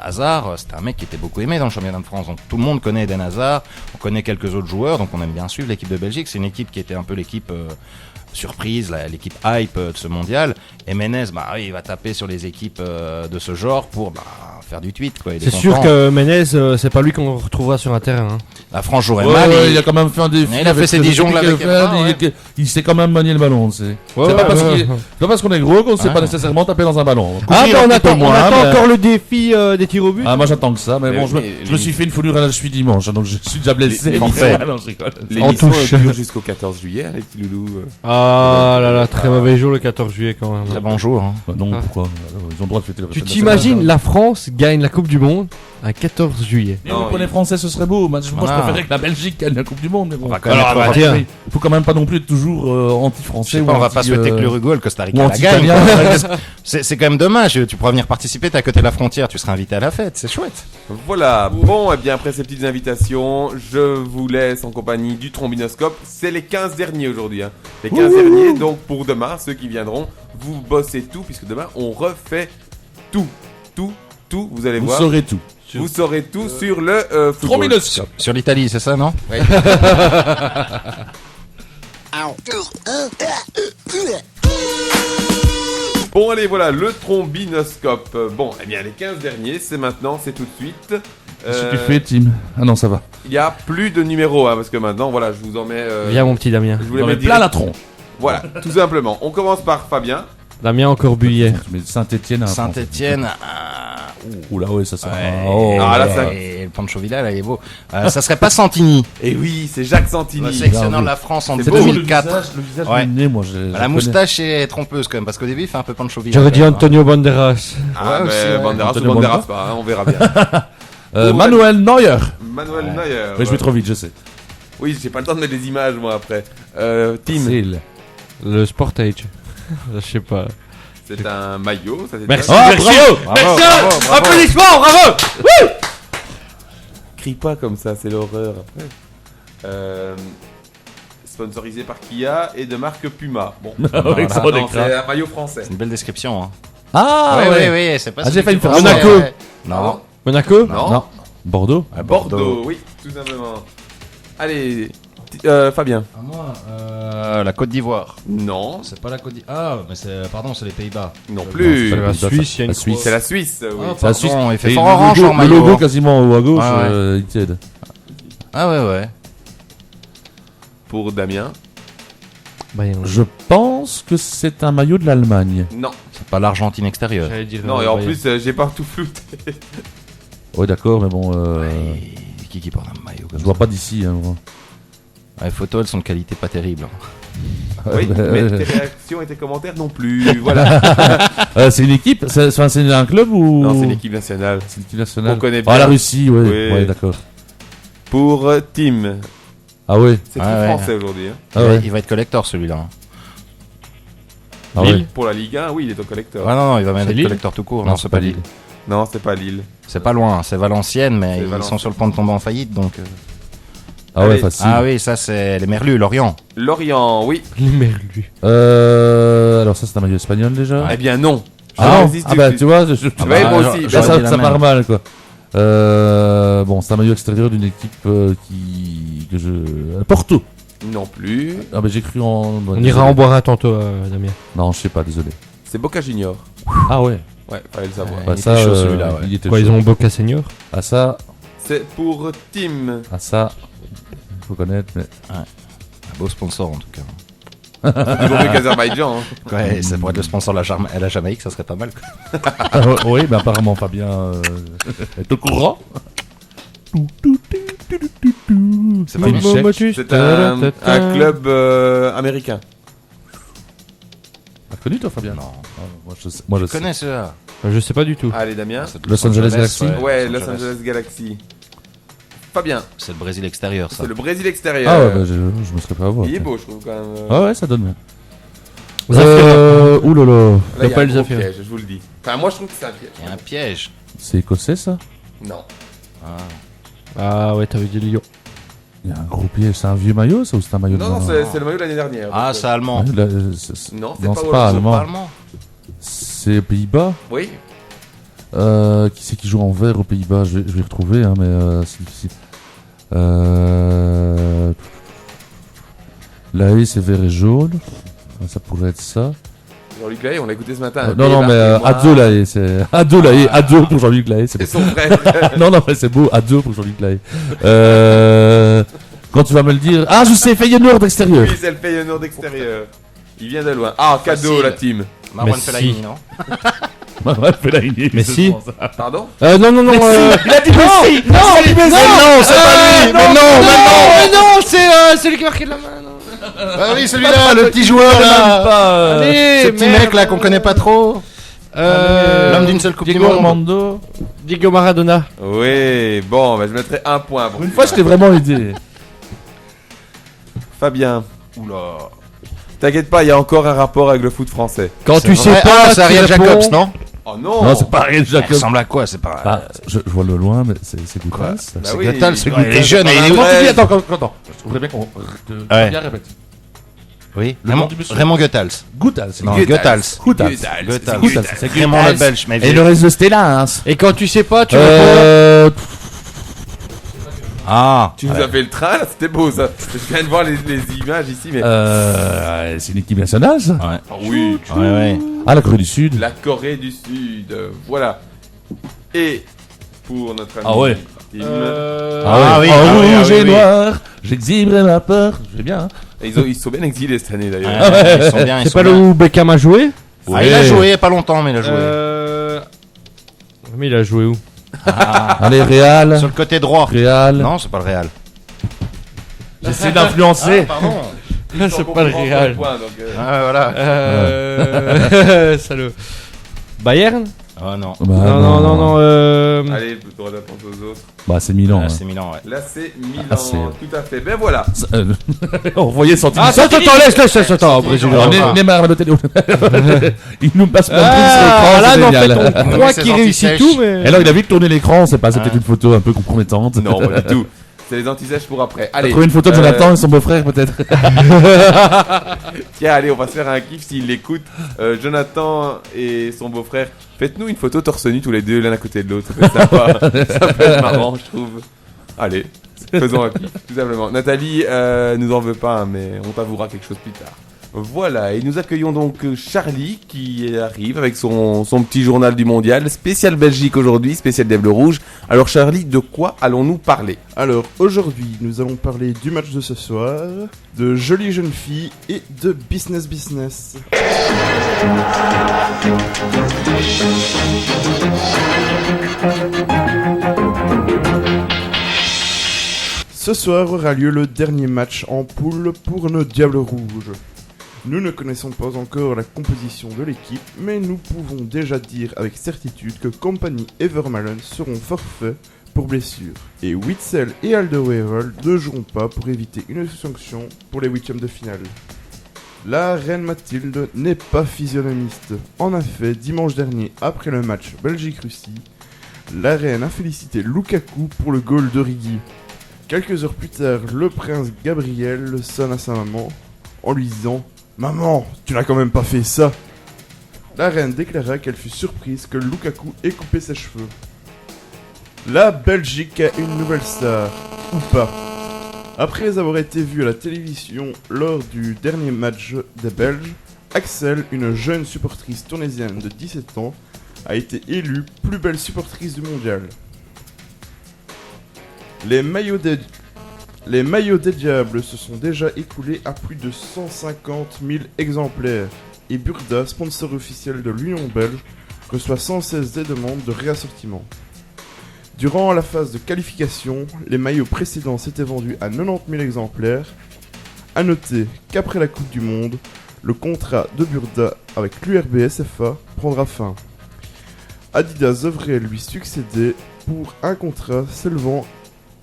Speaker 5: Hazard, c'était un mec qui était beaucoup aimé dans le championnat de France. Donc tout le monde connaît Eden Hazard, on connaît quelques autres joueurs, donc on aime bien suivre l'équipe de Belgique. C'est une équipe qui était un peu l'équipe surprise, l'équipe hype de ce mondial. Et Ménès, il va taper sur les équipes de ce genre pour faire du tweet.
Speaker 4: C'est sûr que Ménès, c'est pas lui qu'on retrouvera sur un terrain.
Speaker 5: La France jouerait mal.
Speaker 3: Il a quand même fait un défi.
Speaker 5: Il a fait ses 10 jongles avec
Speaker 3: il s'est quand même manié le ballon. C'est pas parce qu'on est gros qu'on sait pas nécessairement taper dans un ballon.
Speaker 4: On attend encore le défi des tirs au but.
Speaker 3: Moi j'attends que ça, mais bon, je me suis fait une foulure à la cheville dimanche, donc je suis déjà blessé.
Speaker 2: L'émission dure jusqu'au 14 juillet, les petits loulous.
Speaker 4: Ah là là, très mauvais jour le 14 juillet quand même.
Speaker 5: Très bon jour.
Speaker 3: Non, pourquoi? Ils ont le droit de fêter le.
Speaker 4: Tu t'imagines la France gagne la Coupe du Monde un 14 juillet.
Speaker 3: Pour les Français, ce serait beau. Moi, je préférerais que la Belgique gagne la Coupe du Monde. Mais bon.
Speaker 4: Il
Speaker 3: faut quand même pas non plus être toujours anti-français.
Speaker 5: On va pas souhaiter que l'Uruguay, le Costa Rica la gagne. C'est quand même dommage. Tu pourras venir participer, t'es à côté de la frontière, tu seras invité à la fête. C'est chouette.
Speaker 2: Voilà. Bon, et bien après ces petites invitations, je vous laisse en compagnie du Trombinoscope. C'est les 15 derniers aujourd'hui. Les 15 derniers. Donc pour demain, ceux qui viendront, vous bossez tout, puisque demain on refait tout. Vous allez voir.
Speaker 3: Vous saurez tout.
Speaker 2: Vous saurez tout sur le football.
Speaker 5: Sur l'Italie, c'est ça, non?
Speaker 2: Oui. Bon, allez, voilà, le Trombinoscope. Bon, eh bien, les 15 derniers, c'est maintenant, c'est tout de suite.
Speaker 3: Qu'est-ce que tu fais, Tim? Ah non, ça va.
Speaker 2: Il n'y a plus de numéros, parce que maintenant, voilà, je vous en mets...
Speaker 4: Viens, mon petit Damien.
Speaker 2: Je vous les mets
Speaker 3: plein la tronche.
Speaker 2: Voilà, tout simplement. On commence par Fabien.
Speaker 4: Damien encore bu hier.
Speaker 3: Mais Saint-Etienne. Oula, ouais, ça sert.
Speaker 5: Le Pancho Villa, là, il est beau. Ça serait pas Santini.
Speaker 2: Et oui, c'est Jacques Santini.
Speaker 5: Le sélectionneur de la France en 2004.
Speaker 3: Le visage du nez, moi.
Speaker 5: La moustache est trompeuse quand même, parce qu'au début, il fait un peu Pancho Villa.
Speaker 4: J'aurais dit Antonio Banderas.
Speaker 2: Banderas pas, on verra bien.
Speaker 3: Manuel Neuer.
Speaker 2: Manuel Neuer.
Speaker 3: Mais je vais trop vite, je sais.
Speaker 2: Oui, j'ai pas le temps de mettre des images, moi, après. Tim.
Speaker 4: Le Sportage. Je sais pas.
Speaker 2: C'est un maillot. Ça, c'est
Speaker 4: Merci,
Speaker 2: ça.
Speaker 4: merci. Applaudissements, bravo.
Speaker 2: Crie pas comme ça, c'est l'horreur après. Sponsorisé par Kia et de marque Puma. Bon,
Speaker 3: Avec son
Speaker 2: non,
Speaker 3: écran.
Speaker 2: c'est un maillot français.
Speaker 5: C'est une belle description. Hein.
Speaker 3: Ah ouais.
Speaker 5: c'est pas.
Speaker 3: Ah, j'ai failli me faire
Speaker 4: Monaco.
Speaker 5: Non.
Speaker 4: Monaco.
Speaker 2: Non.
Speaker 3: Bordeaux.
Speaker 5: À
Speaker 2: Bordeaux, oui, tout simplement. Allez, Fabien.
Speaker 5: À moi, la Côte d'Ivoire.
Speaker 2: Non,
Speaker 5: C'est pas la Côte d'Ivoire. Ah, mais c'est les Pays-Bas.
Speaker 2: non plus.
Speaker 3: c'est
Speaker 4: La Suisse, il y a une
Speaker 3: La Suisse.
Speaker 2: C'est la Suisse, oui.
Speaker 5: C'est la Suisse. Il fait
Speaker 3: Et
Speaker 5: fort
Speaker 3: le
Speaker 5: orange
Speaker 3: logo-
Speaker 5: en
Speaker 3: Le
Speaker 5: maillot.
Speaker 3: logo
Speaker 5: hein.
Speaker 3: quasiment en haut à gauche,
Speaker 5: Ouais,
Speaker 3: il t'aide.
Speaker 5: Ah ouais.
Speaker 2: Pour Damien.
Speaker 3: Je pense que c'est un maillot de l'Allemagne.
Speaker 2: Non,
Speaker 5: C'est pas l'Argentine extérieure.
Speaker 4: J'allais dire.
Speaker 2: non, et en plus, j'ai pas tout flouté.
Speaker 3: Ouais, d'accord, mais bon,
Speaker 5: Qui porte un maillot comme
Speaker 3: je vois pas d'ici. Hein, moi.
Speaker 5: Les photos, elles sont de qualité pas terrible.
Speaker 2: Oui, mais tes réactions et tes commentaires non plus. Voilà.
Speaker 3: C'est une équipe c'est un club ou
Speaker 2: Non, c'est l'équipe nationale.
Speaker 3: C'est l'équipe nationale.
Speaker 2: On connaît
Speaker 3: Ah,
Speaker 2: bien.
Speaker 3: la Russie, ouais.
Speaker 2: Oui.
Speaker 3: Ouais, d'accord.
Speaker 2: Pour Tim.
Speaker 3: Ah ouais.
Speaker 2: C'est
Speaker 5: Ah
Speaker 2: tout
Speaker 5: ouais.
Speaker 2: français aujourd'hui. Hein.
Speaker 3: Ah ouais.
Speaker 5: Il va être collector celui-là. hein.
Speaker 3: Ah ouais.
Speaker 2: Pour la Ligue 1, oui, il est au collecteur.
Speaker 5: Ah non, il va même
Speaker 3: C'est
Speaker 5: être
Speaker 3: Lille
Speaker 5: collector tout court. Non, c'est pas Lille.
Speaker 2: Non, c'est pas Lille.
Speaker 5: C'est pas loin, c'est Valenciennes, mais
Speaker 2: C'est
Speaker 5: ils
Speaker 2: Valenciennes.
Speaker 5: sont sur le point de tomber en faillite donc.
Speaker 3: Ah ouais,
Speaker 2: Allez.
Speaker 3: facile.
Speaker 5: Ah oui, ça c'est les Merlus, Lorient.
Speaker 2: Lorient, oui.
Speaker 4: Les merlus.
Speaker 3: Alors ça c'est un maillot espagnol déjà.
Speaker 2: Eh bien non. Je
Speaker 3: Ah,
Speaker 2: résiste
Speaker 3: ah
Speaker 2: tout
Speaker 3: bah
Speaker 2: de suite.
Speaker 3: tu vois,
Speaker 2: Ouais, moi aussi.
Speaker 3: ça,
Speaker 5: j'aurais
Speaker 3: ça,
Speaker 5: dit la
Speaker 3: ça
Speaker 5: même.
Speaker 3: part mal quoi. Bon, c'est un maillot extérieur d'une équipe que je Porto.
Speaker 2: Non plus.
Speaker 3: Ah bah j'ai cru en.
Speaker 4: On ira en boire un tantôt, Damien.
Speaker 3: Non, je sais pas, désolé.
Speaker 2: C'est Boca Junior.
Speaker 3: Ah ouais.
Speaker 2: Ouais, fallait le savoir.
Speaker 5: Ouais.
Speaker 3: Bah,
Speaker 5: Il
Speaker 3: ça,
Speaker 5: était chaud, celui-là, ouais.
Speaker 3: il était
Speaker 4: Quoi,
Speaker 3: chaud.
Speaker 4: ils ont Boca Senior.
Speaker 3: Ah ça,
Speaker 2: C'est pour Tim.
Speaker 3: faut connaître. Mais...
Speaker 5: Un beau sponsor en tout cas.
Speaker 2: Toujours mieux qu'Azerbaïdjan. Hein.
Speaker 5: Ouais, ça pourrait être le sponsor de la Jamaïque, ça serait pas mal. Quoi.
Speaker 3: oui, mais apparemment Fabien est au courant.
Speaker 5: C'est pas une
Speaker 2: C'est un club américain.
Speaker 3: T'as connu toi Fabien?
Speaker 5: Non.
Speaker 3: Moi je
Speaker 5: Je connais ceux-là.
Speaker 4: Je sais pas du tout.
Speaker 2: Allez, Damien.
Speaker 5: C'est de
Speaker 3: Los Angeles Galaxy.
Speaker 2: Ouais, Los Angeles Galaxy. Fabien,
Speaker 5: C'est le Brésil extérieur ça.
Speaker 2: c'est le Brésil extérieur.
Speaker 3: Ah ouais, bah, je me serais pas à voir.
Speaker 2: Il est beau, je trouve quand même.
Speaker 3: Ah ouais, ça donne bien.
Speaker 4: Zafira.
Speaker 3: Oulala.
Speaker 2: Là, il y a
Speaker 4: pas
Speaker 2: un
Speaker 4: le
Speaker 2: gros
Speaker 4: Zafira.
Speaker 2: piège, je vous le dis. Enfin, moi, je trouve que c'est un piège.
Speaker 5: Il y a un piège.
Speaker 3: C'est écossais ça?
Speaker 2: Non.
Speaker 4: Ah ouais, t'avais dit Lyon.
Speaker 3: Il y a un gros piège, c'est un vieux maillot ça ou c'est un maillot
Speaker 2: Non, non,
Speaker 3: de
Speaker 2: c'est le maillot de l'année dernière.
Speaker 5: Ah,
Speaker 2: donc,
Speaker 5: c'est allemand.
Speaker 3: Ouais, là,
Speaker 2: Non, c'est
Speaker 3: non,
Speaker 2: pas
Speaker 3: c'est
Speaker 2: au-
Speaker 3: pas
Speaker 2: c'est
Speaker 3: allemand.
Speaker 5: Pas allemand.
Speaker 3: C'est aux Pays-Bas.
Speaker 2: Oui.
Speaker 3: Qui c'est qui joue en vert aux Pays-Bas? Je vais retrouver, hein, mais c'est difficile. La haie c'est vert et jaune. Ça pourrait être ça.
Speaker 2: Jean-Luc Lahaye, on l'a écouté ce matin.
Speaker 3: Non, non, mais Adzo la haie, c'est Ado la haie, Ado pour Jean-Luc Lahaye.
Speaker 2: C'est son frère.
Speaker 3: Non, non, mais c'est beau, Ado pour Jean-Luc Lahaye. Quand tu vas me le dire. Ah, je sais, Feyenoord extérieur.
Speaker 2: Oui, c'est le Feyenoord d'extérieur. Il vient de loin. Ah, cadeau,
Speaker 5: Facile.
Speaker 2: la team.
Speaker 5: Marwan
Speaker 4: Mais
Speaker 5: Fellaini,
Speaker 4: si.
Speaker 5: non?
Speaker 3: Ouais, Fellaini,
Speaker 4: Mais si.
Speaker 2: Pardon?
Speaker 4: Non, non, non.
Speaker 3: Il a dit Messi.
Speaker 4: Non,
Speaker 5: non, c'est pas lui. Mais non,
Speaker 4: mais non, c'est celui qui marquait de la main. non.
Speaker 5: Ah oui, celui-là, le petit joueur là.
Speaker 4: Allez,
Speaker 5: Ce petit
Speaker 4: merde.
Speaker 5: mec là qu'on connaît pas trop. L'homme d'une seule coupe du
Speaker 3: Diego
Speaker 5: monde.
Speaker 3: Armando.
Speaker 4: Diego Maradona.
Speaker 2: Oui, bon, bah, je mettrai un point. Pour
Speaker 3: Une fois, je t'ai vraiment aidé.
Speaker 2: Fabien,
Speaker 5: Oula.
Speaker 2: t'inquiète pas, il y a encore un rapport avec le foot français.
Speaker 4: Quand tu sais
Speaker 5: vrai.
Speaker 4: pas,
Speaker 5: Ah, c'est Ariel
Speaker 4: tu réponds.
Speaker 5: Jacobs, non?
Speaker 2: Oh non!
Speaker 3: Non, c'est pas Ariel
Speaker 5: Il
Speaker 3: Jacob.
Speaker 5: ressemble à quoi? C'est pas.
Speaker 3: Ah, je vois le loin, mais c'est Goutas.
Speaker 2: Bah
Speaker 5: c'est
Speaker 2: oui,
Speaker 5: Goethals, c'est
Speaker 2: il-
Speaker 5: Goethals. Il est jeune et il est
Speaker 3: Comment tu dis?
Speaker 2: Ouais.
Speaker 3: Attends. Je trouverais bien qu'on.
Speaker 5: Ouais.
Speaker 3: Bien répète.
Speaker 5: Oui,
Speaker 3: Le nom du monsieur.
Speaker 5: Raymond Goethals.
Speaker 3: Goutas.
Speaker 5: Non, Goethals.
Speaker 3: Goutas.
Speaker 5: Goethals.
Speaker 3: Goutas, c'est
Speaker 5: Raymond
Speaker 3: Goutas.
Speaker 5: le Belge, mais
Speaker 3: Et le reste de Stellas.
Speaker 4: Et quand tu sais pas, tu réponds.
Speaker 5: Ah.
Speaker 2: Tu nous as fait le train, là, c'était beau ça. Je viens de voir les images ici, mais.
Speaker 3: C'est une équipe nationale, ça?
Speaker 5: Ouais.
Speaker 2: Ah oui,
Speaker 5: Ouais.
Speaker 3: Ah, la Corée du Sud.
Speaker 2: la Corée du Sud. Voilà. Et pour notre ami.
Speaker 3: Ah ouais.
Speaker 2: Tim,
Speaker 5: Ah oui,
Speaker 3: En
Speaker 5: ah oui,
Speaker 3: rouge
Speaker 5: ah oui,
Speaker 3: et
Speaker 5: oui.
Speaker 3: noir, j'exhiberai ma peur. Je vais bien. Hein.
Speaker 2: ils sont bien exilés cette année d'ailleurs.
Speaker 5: Ouais, ils sont bien.
Speaker 4: C'est pas là où Beckham a joué
Speaker 5: Ah, il a joué pas longtemps, mais il a joué.
Speaker 4: Mais il a joué où?
Speaker 3: Allez, Real.
Speaker 5: Sur le côté droit.
Speaker 3: Real.
Speaker 5: Non, c'est pas le Real.
Speaker 3: J'essaie d'influencer.
Speaker 5: Pardon.
Speaker 4: C'est pas le Real.
Speaker 2: Point, donc,
Speaker 5: Ah, voilà.
Speaker 4: Salaud. Bayern?
Speaker 5: Oh non.
Speaker 4: Non.
Speaker 2: Allez, droit d'attente aux autres.
Speaker 3: Bah, c'est Milan.
Speaker 5: Là, c'est Milan, ouais.
Speaker 2: Là, c'est Milan.
Speaker 3: Ah, c'est-
Speaker 2: Tout à fait. Ben voilà.
Speaker 3: On voyait son
Speaker 4: Attends, Brésilien.
Speaker 3: Neymar, le télé. Il nous passe même
Speaker 4: Ah, là,
Speaker 3: plus
Speaker 4: non,
Speaker 3: l'écran,
Speaker 4: fait,
Speaker 3: c'est
Speaker 4: on
Speaker 3: génial.
Speaker 4: croit
Speaker 5: Ses
Speaker 4: qu'il réussit
Speaker 5: anti-sèches.
Speaker 4: tout, mais.
Speaker 3: Et alors, il a vite tourné l'écran, c'est peut-être une photo un peu compromettante.
Speaker 2: Non, pas du tout. C'est les antisèches pour après.
Speaker 3: T'as
Speaker 2: Allez.
Speaker 3: trouvé une photo de Jonathan et son beau-frère, peut-être.
Speaker 2: Tiens, allez, on va se faire un kiff s'il l'écoute. Jonathan et son beau-frère, faites-nous une photo torse nu tous les deux, l'un à côté de l'autre. Ça peut être sympa. Ça peut être marrant, je trouve. Allez, faisons un kiff, tout simplement. Nathalie nous en veut pas, hein, mais on t'avouera quelque chose plus tard. Voilà, et nous accueillons donc Charlie qui arrive avec son petit journal du mondial, spécial Belgique aujourd'hui, spécial Diable Rouge. Alors Charlie, de quoi allons-nous parler?
Speaker 1: Alors aujourd'hui, nous allons parler du match de ce soir, de jolies jeunes filles et de business. Ce soir aura lieu le dernier match en poule pour nos Diables Rouges. Nous ne connaissons pas encore la composition de l'équipe, mais nous pouvons déjà dire avec certitude que Company et Vermaelen seront forfaits pour blessure. Et Witzel et Alderweireld ne joueront pas pour éviter une sanction pour les huitièmes de finale. La reine Mathilde n'est pas physionomiste. En effet, dimanche dernier, après le match Belgique-Russie, la reine a félicité Lukaku pour le goal d'Origi. Quelques heures plus tard, le prince Gabriel sonne à sa maman en lui disant « Maman, tu n'as quand même pas fait ça !» La reine déclara qu'elle fut surprise que Lukaku ait coupé ses cheveux. La Belgique a une nouvelle star, ou pas. Après avoir été vue à la télévision lors du dernier match des Belges, Axel, une jeune supportrice tunisienne de 17 ans, a été élue plus belle supportrice du mondial. Les maillots des Diables se sont déjà écoulés à plus de 150 000 exemplaires et Burda, sponsor officiel de l'Union belge, reçoit sans cesse des demandes de réassortiment. Durant la phase de qualification, les maillots précédents s'étaient vendus à 90 000 exemplaires. A noter qu'après la Coupe du Monde, le contrat de Burda avec l'URB SFA prendra fin. Adidas devrait lui succéder pour un contrat s'élevant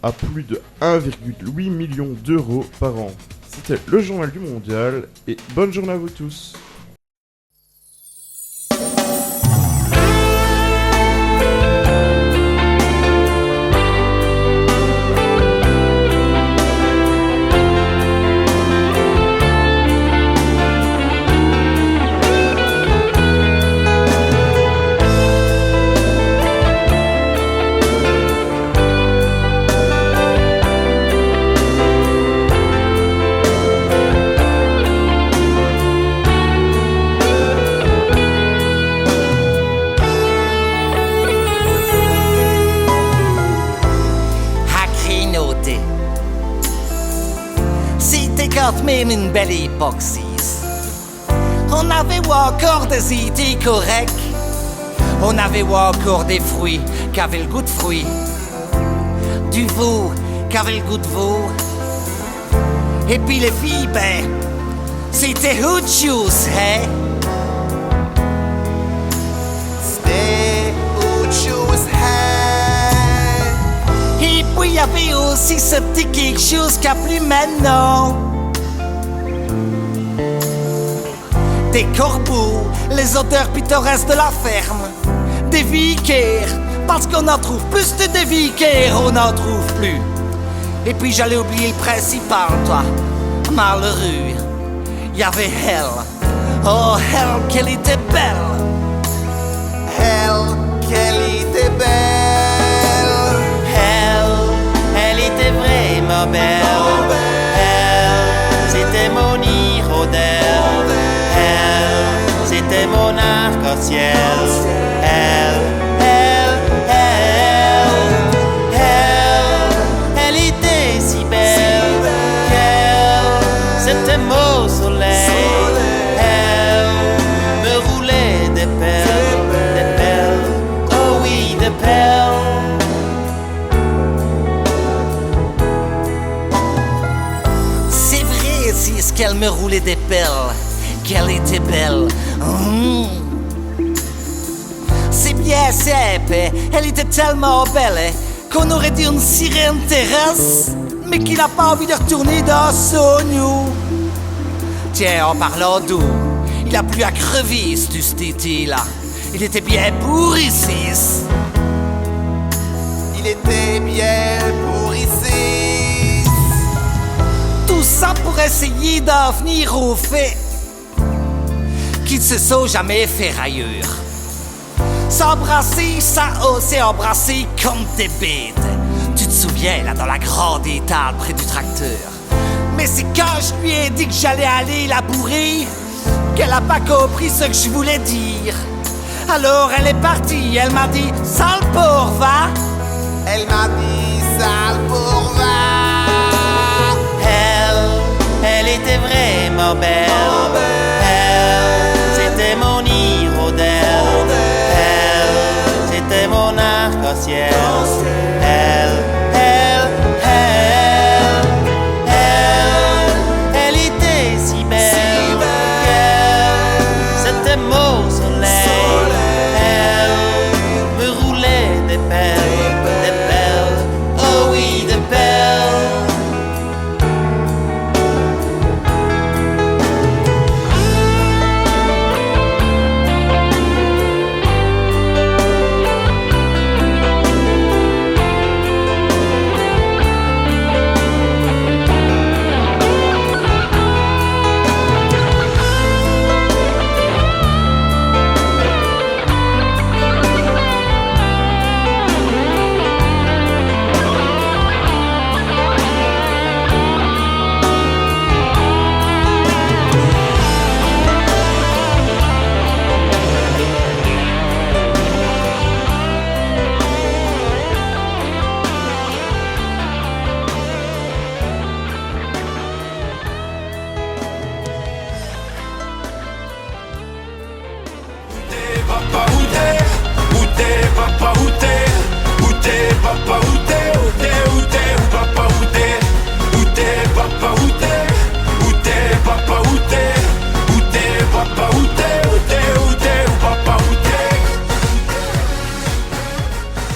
Speaker 1: à plus de 1,8 million d'euros par an. C'était le journal du mondial et bonne journée à vous tous.
Speaker 6: Même une belle époque, on avait encore des idées correctes. On avait encore des fruits qui avaient le goût de fruits, du veau qui avait le goût de veau. Et puis les filles, ben, c'était autre chose, hein? C'était autre chose, hein? Et puis il y avait aussi ce petit quelque chose qu'il n'y a plus maintenant. Des corbeaux, les odeurs pittoresques de la ferme. Des vicaires, parce qu'on en trouve plus de des vicaires, on n'en trouve plus. Et puis j'allais oublier le principal, toi, malheureux. Il y avait Hell. Oh, Hell, qu'elle était belle. Hell, qu'elle était belle. Hell, elle était vraiment belle. Hell, c'était mon hirondelle. C'était mon arc-en-ciel. Elle était si belle qu'elle, c'était mon soleil. Elle me roulait des perles, oh oui, des perles. C'est vrai, c'est ce qu'elle me roulait des perles. Qu'elle était belle. C'est bien, c'est épais. Elle était tellement belle qu'on aurait dit une sirène terrestre, mais qu'il n'a pas envie de retourner dans son nous. Tiens, en parlant d'eau, il a plus à crever, ce titi là. Il était bien pour ici. Il était bien pour ici. Tout ça pour essayer d'en venir au fait qu'ils se sont jamais fait ailleurs. S'embrasser, ça osait embrasser comme des bêtes. Tu te souviens, là, dans la grande étale près du tracteur. Mais c'est quand je lui ai dit que j'allais aller la bourrer qu'elle a pas compris ce que je voulais dire. Alors elle est partie, elle m'a dit « Sale pour va ». Elle m'a dit « Sale pour va ». Elle était vraiment belle. C'était mon hirondelle. C'était mon arc-en-ciel. Elle était si belle qu'elle, c'était mon soleil. Elle me roulait des perles, oh oui, des perles.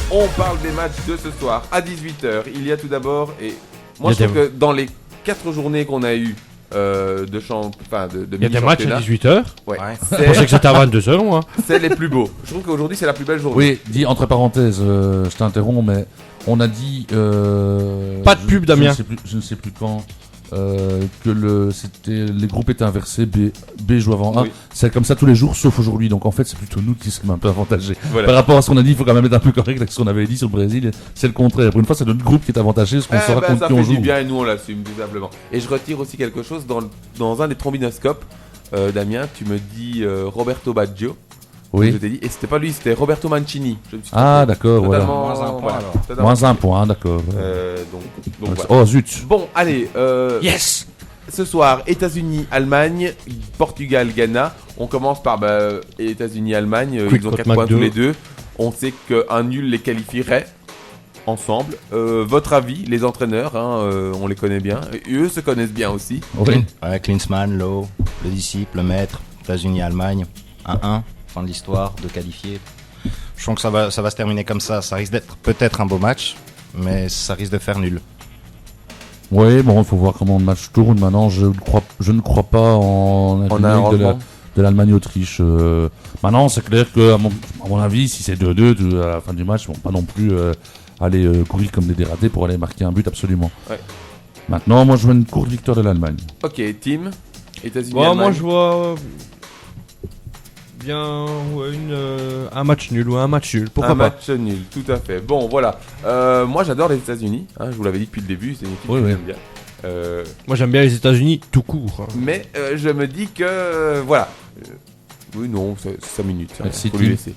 Speaker 2: On parle des matchs de ce soir à 18h. Il y a tout d'abord, et moi je trouve que dans les 4 journées qu'on a eues de champ, enfin de
Speaker 4: il y a des matchs à 18h.
Speaker 2: Ouais.
Speaker 4: Je pensais que c'était à 22h, moi.
Speaker 2: C'est les plus beaux. Je trouve qu'aujourd'hui c'est la plus belle journée.
Speaker 3: Oui, dis entre parenthèses, je t'interromps, mais on a dit.
Speaker 4: Pas de pub, Damien.
Speaker 3: Je ne sais plus quand. Que les groupes étaient inversés, B joue avant A.
Speaker 2: Oui.
Speaker 3: C'est comme ça tous les jours, sauf aujourd'hui. Donc en fait, c'est plutôt nous qui sommes un peu avantagés.
Speaker 2: Voilà.
Speaker 3: Par rapport à ce qu'on a dit, il faut quand même être un peu correct avec ce qu'on avait dit sur le Brésil. C'est le contraire. Pour une fois, c'est notre groupe qui est avantagé, parce qu'on saura contre
Speaker 2: ça
Speaker 3: qui on
Speaker 2: fait du
Speaker 3: joue.
Speaker 2: bien et nous on l'assume tout simplement. Et je retire aussi quelque chose dans un des trombinoscopes. Damien, tu me dis Roberto Baggio.
Speaker 3: Oui.
Speaker 2: Je t'ai dit, et c'était pas lui, c'était Roberto Mancini. Je me suis
Speaker 3: Ah,
Speaker 2: trompé.
Speaker 3: d'accord, voilà.
Speaker 2: Totalement,
Speaker 5: Moins un point, alors.
Speaker 2: totalement.
Speaker 3: Moins un point, d'accord.
Speaker 2: Donc voilà.
Speaker 3: Oh zut.
Speaker 2: Bon, allez.
Speaker 4: Yes.
Speaker 2: Ce soir, États-Unis, Allemagne, Portugal, Ghana. On commence par États-Unis, Allemagne.
Speaker 4: Quick
Speaker 2: Ils ont 4
Speaker 4: Mac
Speaker 2: points
Speaker 4: 2.
Speaker 2: tous les deux. On sait qu'un nul les qualifierait ensemble. Votre avis, les entraîneurs, on les connaît bien. Et eux se connaissent bien aussi.
Speaker 3: Oui.
Speaker 5: Ouais, Klinsmann, Lowe, le disciple, le maître, États-Unis, Allemagne, 1-1, fin de l'histoire, de qualifiés. Je sens que ça va se terminer comme ça. Ça risque d'être peut-être un beau match, mais ça risque de faire nul.
Speaker 3: Oui, bon, il faut voir comment le match tourne. Maintenant, je ne crois pas en un remake de l'Allemagne-Autriche. Maintenant, c'est clair que, à mon avis, si c'est 2-2 à la fin du match, ils vont pas non plus aller courir comme des dératés pour aller marquer un but absolument.
Speaker 2: Ouais.
Speaker 3: Maintenant, moi, je vois une courte victoire de l'Allemagne.
Speaker 2: Ok, team, États-Unis,
Speaker 4: Bon,
Speaker 2: Allemagne.
Speaker 4: moi je vois bien un match nul ou un match nul. Pourquoi
Speaker 2: un
Speaker 4: pas
Speaker 2: match nul, tout à fait. Bon, voilà. Moi, j'adore les États-Unis. Je vous l'avais dit depuis le début, c'est une équipe
Speaker 3: Oui,
Speaker 2: que
Speaker 3: oui.
Speaker 2: j'aime bien.
Speaker 4: Moi j'aime bien les États-Unis tout court.
Speaker 2: Mais je me dis que voilà. Oui, non, c'est 5 minutes.
Speaker 3: Merci,
Speaker 2: faut lui
Speaker 3: Tim.
Speaker 2: laisser.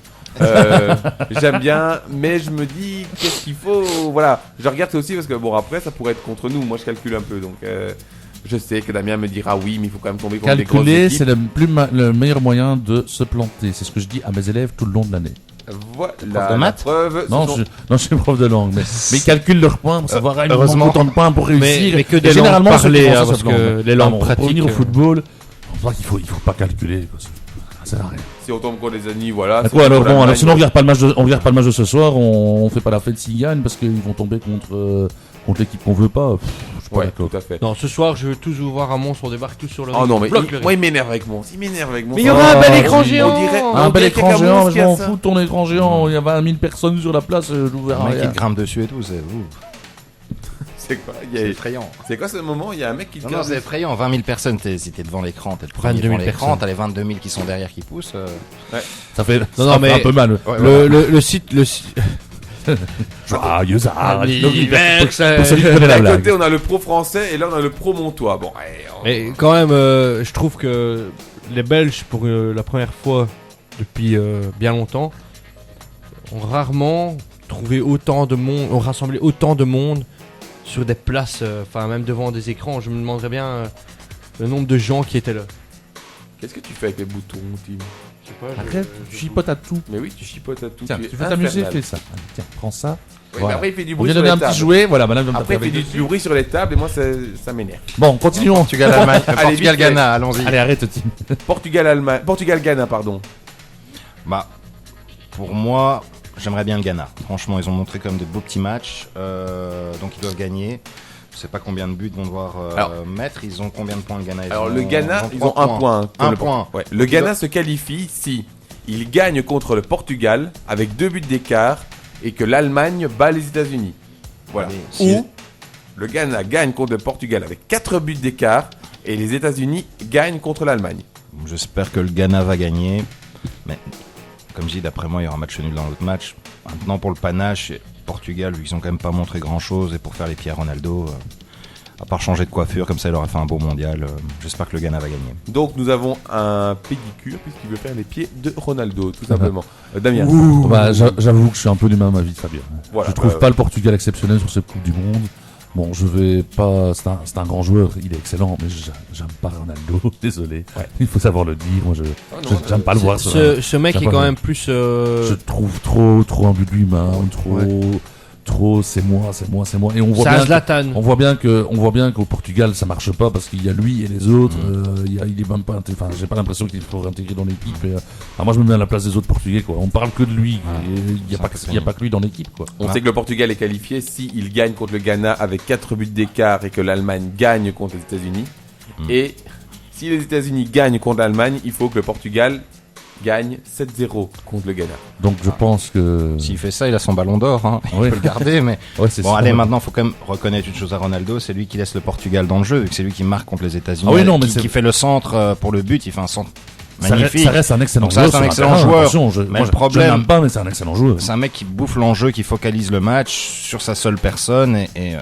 Speaker 2: J'aime bien, mais je me dis qu'est-ce qu'il faut. Voilà, je regarde aussi parce que bon, après, ça pourrait être contre nous. Moi, je calcule un peu, donc je sais que Damien me dira oui, mais il faut quand même tomber contre des grosses
Speaker 3: Calculer,
Speaker 2: équipes.
Speaker 3: c'est le meilleur moyen de se planter. C'est ce que je dis à mes élèves tout le long de l'année.
Speaker 2: Voilà,
Speaker 5: de
Speaker 2: la
Speaker 5: maths
Speaker 2: preuve.
Speaker 3: Non, je suis prof de langue, mais ils calculent leurs points pour savoir
Speaker 5: heureusement.
Speaker 3: autant de points pour réussir.
Speaker 4: Mais que
Speaker 3: Et
Speaker 4: des langues
Speaker 3: généralement, ceux qui
Speaker 4: parlées,
Speaker 3: font ça
Speaker 4: parce
Speaker 3: se plantent.
Speaker 4: que les langues
Speaker 3: Pour revenir
Speaker 4: pratiques.
Speaker 3: au football, je pense qu'il faut pas calculer. Ça sert à rien.
Speaker 2: Si on tombe contre les États-Unis, voilà.
Speaker 3: Quoi alors bon, alors sinon on regarde pas le match de ce soir, on fait pas la fête s'ils gagnent parce qu'ils vont tomber contre l'équipe qu'on veut pas. Je suis pas d'accord.
Speaker 2: Tout à fait.
Speaker 4: Non, ce soir, je veux tous vous voir à Mons, on débarque tous sur le ring.
Speaker 2: Oh non, mais
Speaker 4: Bloque le ring.
Speaker 2: moi il m'énerve avec Mons. Il m'énerve avec Mons.
Speaker 4: Mais il y aura un bel écran
Speaker 2: On
Speaker 4: géant.
Speaker 2: dirait-
Speaker 3: Un bel
Speaker 2: dirait qu'il y a
Speaker 3: écran
Speaker 2: qu'un
Speaker 3: géant,
Speaker 2: Mons
Speaker 3: mais
Speaker 2: qui
Speaker 3: je
Speaker 2: a
Speaker 3: m'en
Speaker 2: ça.
Speaker 3: fous de ton écran géant, il y a 20 000 personnes sur la place, je l'ouvre
Speaker 5: Le mec
Speaker 3: rien.
Speaker 5: il grimpe dessus et tout, c'est
Speaker 2: C'est quoi
Speaker 5: c'est effrayant.
Speaker 2: C'est quoi ce moment? Il y a un mec qui te
Speaker 5: Non,
Speaker 2: casse
Speaker 5: c'est effrayant. 20 000 personnes, si t'es devant l'écran, t'es le premier
Speaker 4: 22 000
Speaker 5: devant l'écran,
Speaker 4: personnes.
Speaker 5: t'as les 22 000 qui sont derrière qui poussent.
Speaker 3: Ça fait,
Speaker 4: Non,
Speaker 3: ça
Speaker 4: mais-
Speaker 3: fait un peu mal.
Speaker 5: Ouais,
Speaker 4: Le site.
Speaker 3: Joyeux
Speaker 4: Anniversaire.
Speaker 3: Pour celui qui connaît la
Speaker 2: D'un
Speaker 3: blague.
Speaker 2: côté, on a le pro français et là, on a le pro montois. Bon, allez,
Speaker 4: Mais quand même, je trouve que les Belges, pour la première fois depuis bien longtemps, ont rarement trouvé autant de monde, ont rassemblé autant de monde sur des places, enfin même devant des écrans. Je me demanderais bien le nombre de gens qui étaient là.
Speaker 2: qu'est-ce que tu fais avec les boutons, Tim?
Speaker 4: Je sais pas.
Speaker 3: Arrête, tu chipotes à tout.
Speaker 2: Mais oui, tu chipotes à tout.
Speaker 3: Tiens,
Speaker 2: es
Speaker 3: tu veux t'amuser,
Speaker 2: infernal.
Speaker 3: fais ça. Allez, tiens, prends ça.
Speaker 2: Oui,
Speaker 3: Voilà.
Speaker 2: mais après, il fait du
Speaker 3: On
Speaker 2: bruit
Speaker 3: vient
Speaker 2: sur
Speaker 3: donner
Speaker 2: les
Speaker 3: un petit
Speaker 2: tables.
Speaker 3: jouet, voilà, madame va me
Speaker 2: Après, il
Speaker 3: taper
Speaker 2: fait
Speaker 3: avec
Speaker 2: du bruit sur les tables et moi, ça m'énerve.
Speaker 3: Bon, continuons.
Speaker 5: Portugal-Allemagne,
Speaker 2: vite
Speaker 5: Portugal-Ghana, allons-y.
Speaker 3: Allez, arrête, Tim.
Speaker 2: Portugal-Ghana, pardon.
Speaker 5: Bah, pour moi, j'aimerais bien le Ghana. Franchement, ils ont montré comme de beaux petits matchs, donc ils doivent gagner. Je sais pas combien de buts vont devoir mettre. Ils ont combien de points le Ghana?
Speaker 2: Alors, le Ghana, ils ont 1 point.
Speaker 5: Un point.
Speaker 2: Ouais. Le Ghana se qualifie si il gagne contre le Portugal avec 2 buts d'écart et que l'Allemagne bat les États-Unis. Voilà.
Speaker 5: Allez, si-
Speaker 2: Ou le Ghana gagne contre le Portugal avec 4 buts d'écart et les États-Unis gagnent contre l'Allemagne.
Speaker 5: J'espère que le Ghana va gagner. Mais comme je dis, d'après moi, il y aura un match nul dans l'autre match. Maintenant, pour le panache, Portugal, vu qu'ils ont quand même pas montré grand-chose, et pour faire les pieds à Ronaldo, à part changer de coiffure, comme ça, il aurait fait un beau mondial. J'espère que le Ghana va gagner.
Speaker 2: Donc nous avons un pédicure puisqu'il veut faire les pieds de Ronaldo, tout simplement. Damien.
Speaker 3: Bah, j'avoue que je suis un peu du même avis de Fabien.
Speaker 2: Voilà,
Speaker 3: Je trouve
Speaker 2: bah,
Speaker 3: pas le Portugal exceptionnel sur cette Coupe du Monde. Bon, je vais pas. C'est un grand joueur, il est excellent, mais j'aime pas Ronaldo. Désolé.
Speaker 2: Ouais.
Speaker 3: Il faut savoir le dire. Moi, j'aime pas le voir.
Speaker 4: Ce mec
Speaker 3: J'aime
Speaker 4: est
Speaker 3: pas
Speaker 4: quand
Speaker 3: le-
Speaker 4: même plus.
Speaker 3: Je trouve trop imbu de lui-même, trop. C'est moi. Et on voit
Speaker 4: C'est un
Speaker 3: bien.
Speaker 4: Zlatan.
Speaker 3: On voit bien qu'au Portugal ça marche pas parce qu'il y a lui et les autres. Il est même pas. Enfin, j'ai pas l'impression qu'il faut réintégrer dans l'équipe. Moi, je me mets à la place des autres Portugais. Quoi. On parle que de lui. Il y a pas que lui dans l'équipe. Quoi.
Speaker 2: On sait que le Portugal est qualifié s'il gagne contre le Ghana avec 4 buts d'écart et que l'Allemagne gagne contre les États-Unis. Et si les États-Unis gagnent contre l'Allemagne, il faut que le Portugal gagne 7-0 contre le Ghana.
Speaker 3: Donc je pense que.
Speaker 5: S'il fait ça, il a son ballon d'or. Hein.
Speaker 3: Oui.
Speaker 5: Il peut le garder, mais
Speaker 3: Ouais, c'est
Speaker 5: bon,
Speaker 3: ça.
Speaker 5: allez, maintenant, il faut quand même reconnaître une chose à Ronaldo, c'est lui qui laisse le Portugal dans le jeu, vu que c'est lui qui marque contre les États-Unis,
Speaker 3: Ah oui, non, mais
Speaker 5: qui
Speaker 3: c'est-
Speaker 5: fait le centre pour le but, il fait un centre
Speaker 3: Ça
Speaker 5: magnifique.
Speaker 3: reste un excellent
Speaker 5: Donc ça
Speaker 3: joueur.
Speaker 5: reste un
Speaker 3: sur
Speaker 5: excellent
Speaker 3: terrain,
Speaker 5: joueur.
Speaker 3: attention,
Speaker 5: Mais
Speaker 3: moi,
Speaker 5: le
Speaker 3: je
Speaker 5: problème-
Speaker 3: l'aime pas, mais c'est un excellent joueur.
Speaker 5: C'est un mec qui bouffe l'enjeu, qui focalise le match sur sa seule personne, et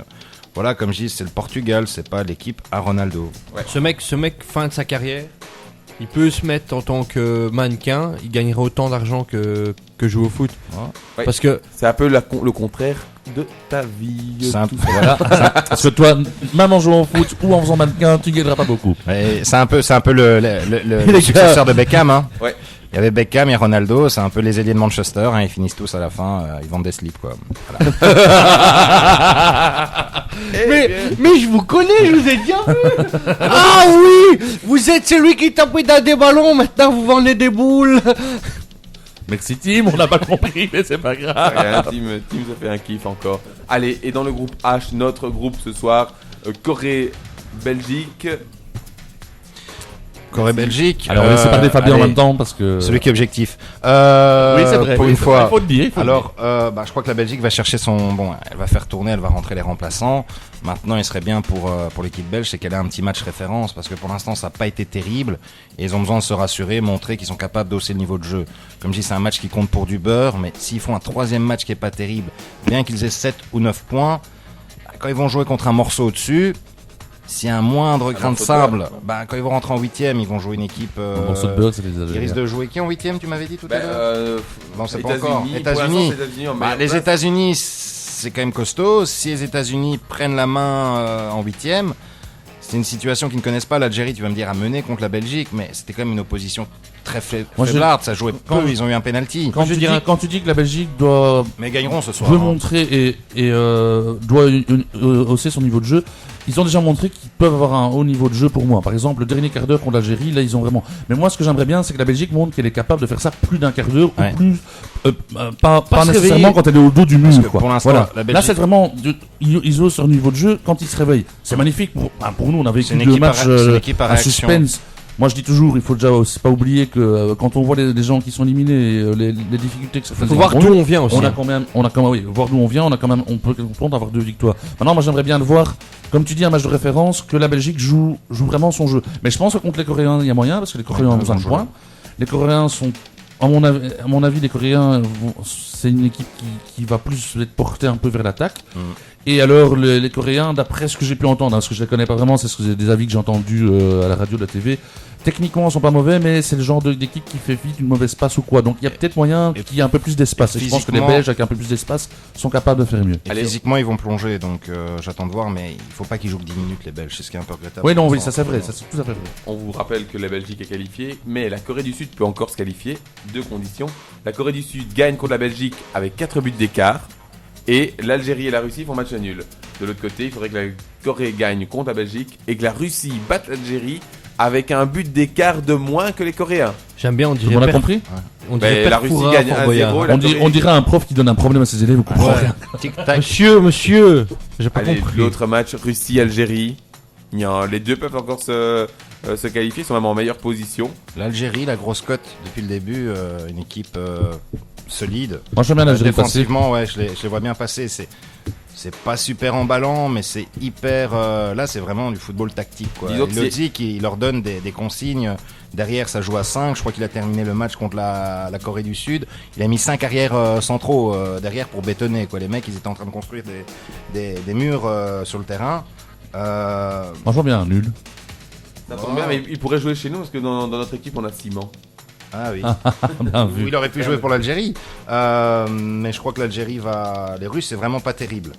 Speaker 5: voilà, comme je dis, c'est le Portugal, c'est pas l'équipe à Ronaldo.
Speaker 4: Ce mec, fin de sa carrière, il peut se mettre en tant que mannequin, il gagnerait autant d'argent que jouer au foot.
Speaker 2: Ouais.
Speaker 4: Parce que
Speaker 2: C'est un peu le contraire de ta vie.
Speaker 5: C'est un-
Speaker 2: tout ça.
Speaker 3: Voilà. Parce que toi, même en jouant au foot ou en faisant mannequin, tu gagneras pas beaucoup.
Speaker 5: Et c'est un peu le
Speaker 4: gars.
Speaker 5: successeur de Beckham, hein.
Speaker 2: Ouais.
Speaker 5: Il y avait Beckham et Ronaldo, c'est un peu les ailiers de Manchester, hein, ils finissent tous à la fin, ils vendent des slips, quoi. Voilà.
Speaker 4: mais je vous connais, je vous ai déjà vu. Ah oui, vous êtes celui qui tapait dans des ballons, maintenant vous vendez des boules.
Speaker 3: Merci Tim, on n'a pas compris, mais c'est pas grave.
Speaker 2: Rien, Tim se fait un kiff encore. Allez, et dans le groupe H, notre groupe ce soir, Corée, Belgique.
Speaker 5: Corée-Belgique.
Speaker 3: Alors, on laisse parler Fabien en
Speaker 5: allez,
Speaker 3: même temps parce que.
Speaker 5: Celui qui est objectif.
Speaker 3: Oui, c'est vrai.
Speaker 5: Pour
Speaker 3: oui,
Speaker 5: une
Speaker 3: c'est
Speaker 5: fois.
Speaker 3: vrai, il faut le dire. il faut le
Speaker 5: Alors, je crois que la Belgique va chercher son. Bon, elle va faire tourner, elle va rentrer les remplaçants. Maintenant, il serait bien pour l'équipe belge, c'est qu'elle ait un petit match référence, parce que pour l'instant, ça n'a pas été terrible. Et ils ont besoin de se rassurer, montrer qu'ils sont capables d'hausser le niveau de jeu. Comme je dis, c'est un match qui compte pour du beurre, mais s'ils font un troisième match qui est pas terrible, bien qu'ils aient 7 ou 9 points, quand ils vont jouer contre un morceau au-dessus, s'il y a un moindre grain de
Speaker 2: morceau de
Speaker 5: sable, quand ils vont rentrer en 8ème, ils vont jouer une équipe.
Speaker 3: dire. Un morceau de beurre, c'est
Speaker 5: Qui
Speaker 3: exagéré.
Speaker 5: risque de jouer qui en 8ème, tu m'avais dit tout à l'heure Non, c'est pas encore.
Speaker 2: États-Unis.
Speaker 5: États-Unis.
Speaker 2: En
Speaker 5: Bah,
Speaker 2: meilleure
Speaker 5: les
Speaker 2: place.
Speaker 5: États-Unis, c'est quand même costaud. Si les États-Unis prennent la main en 8ème, c'est une situation qu'ils ne connaissent pas. L'Algérie, tu vas me dire, a mené contre la Belgique, mais c'était quand même une opposition très faiblarde, ça jouait peu, ils ont eu un penalty.
Speaker 3: Quand tu dis que la Belgique doit
Speaker 5: Mais gagneront ce soir.
Speaker 3: veut montrer et doit hausser son niveau de jeu, ils ont déjà montré qu'ils peuvent avoir un haut niveau de jeu pour moi. Par exemple, le dernier quart d'heure contre l'Algérie, là ils ont vraiment. Mais moi, ce que j'aimerais bien, c'est que la Belgique montre qu'elle est capable de faire ça plus d'un quart d'heure
Speaker 5: Ouais.
Speaker 3: ou plus, pas
Speaker 4: se
Speaker 3: nécessairement
Speaker 4: réveiller.
Speaker 3: quand elle est au dos du
Speaker 5: Parce
Speaker 3: mur.
Speaker 5: que
Speaker 3: Quoi.
Speaker 5: pour l'instant,
Speaker 3: Voilà.
Speaker 5: la Belgique-
Speaker 3: Là, c'est vraiment ils osent leur niveau de jeu quand ils se réveillent. C'est magnifique pour nous. On a vécu
Speaker 5: C'est une
Speaker 3: 2
Speaker 5: équipe
Speaker 3: matchs
Speaker 5: c'est une équipe à
Speaker 3: à
Speaker 5: réaction.
Speaker 3: suspense. Moi, je dis toujours, il faut déjà aussi pas oublier que quand on voit les gens qui sont éliminés, les difficultés que ça fait.
Speaker 4: Faut voir d'où on vient aussi.
Speaker 3: On a quand même, oui, voir d'où on vient, on peut comprendre avoir 2 victoires. Maintenant, moi, j'aimerais bien le voir, comme tu dis, un match de référence, que la Belgique joue vraiment son jeu. Mais je pense que contre les Coréens, il y a moyen, parce que les Coréens ont besoin de points. Les Coréens sont, à mon avis, les Coréens, c'est une équipe qui va plus être portée un peu vers l'attaque. Et alors, les Coréens, d'après ce que j'ai pu entendre, parce que je les connais pas vraiment, c'est des avis que j'ai entendus à la radio, de la TV. Techniquement, ils sont pas mauvais, mais c'est le genre d'équipe qui fait vite une mauvaise passe ou quoi. Donc, il y a peut-être moyen qu'il y ait un peu plus d'espace. Et je pense que les Belges, avec un peu plus d'espace, sont capables de faire mieux.
Speaker 5: Et physiquement, ils vont plonger, donc j'attends de voir, mais il faut pas qu'ils jouent que 10 minutes, les Belges, c'est ce qui est un peu regrettable.
Speaker 3: Oui, non, oui, ça c'est vrai, ça c'est tout à fait vrai.
Speaker 2: On vous rappelle que la Belgique est qualifiée, mais la Corée du Sud peut encore se qualifier. 2 conditions. La Corée du Sud gagne contre la Belgique avec 4 buts d'écart. Et l'Algérie et la Russie font match nul. De l'autre côté, il faudrait que la Corée gagne contre la Belgique et que la Russie batte l'Algérie avec un but d'écart de moins que les Coréens.
Speaker 4: J'aime bien, on
Speaker 3: Tout
Speaker 4: dirait.
Speaker 3: le monde a compris
Speaker 4: On dirait
Speaker 2: La Russie
Speaker 4: Perfora,
Speaker 2: gagne
Speaker 4: Fort
Speaker 2: 1-0.
Speaker 4: Boyard.
Speaker 2: et la Corée-
Speaker 3: On dirait un prof qui donne un problème à ses élèves, vous comprenez rien.
Speaker 5: Tic-tac.
Speaker 4: Monsieur, j'ai pas
Speaker 2: Allez,
Speaker 4: compris.
Speaker 2: l'autre match, Russie-Algérie. Les deux peuvent encore se qualifier, ils sont même en meilleure position.
Speaker 5: L'Algérie, la grosse cote depuis le début, une équipe solide.
Speaker 3: Moi, j'aime bien l'Algérie passer.
Speaker 5: Défensivement, ouais, je les vois bien passer. C'est pas super emballant, mais c'est hyper. Là, c'est vraiment du football tactique, quoi.
Speaker 2: Disons que
Speaker 5: Lodzik, il leur donne des consignes. Derrière, ça joue à 5. Je crois qu'il a terminé le match contre la Corée du Sud. Il a mis 5 arrières centraux derrière pour bétonner, quoi. Les mecs, ils étaient en train de construire des murs sur le terrain.
Speaker 3: Moi, je vois bien un nul.
Speaker 2: Ça tombe bien, mais il pourrait jouer chez nous parce que dans notre équipe, on a Simon.
Speaker 5: Ah oui.
Speaker 3: Bien vu.
Speaker 5: Il aurait pu jouer pour l'Algérie. Mais je crois que l'Algérie va. Les Russes, c'est vraiment pas terrible.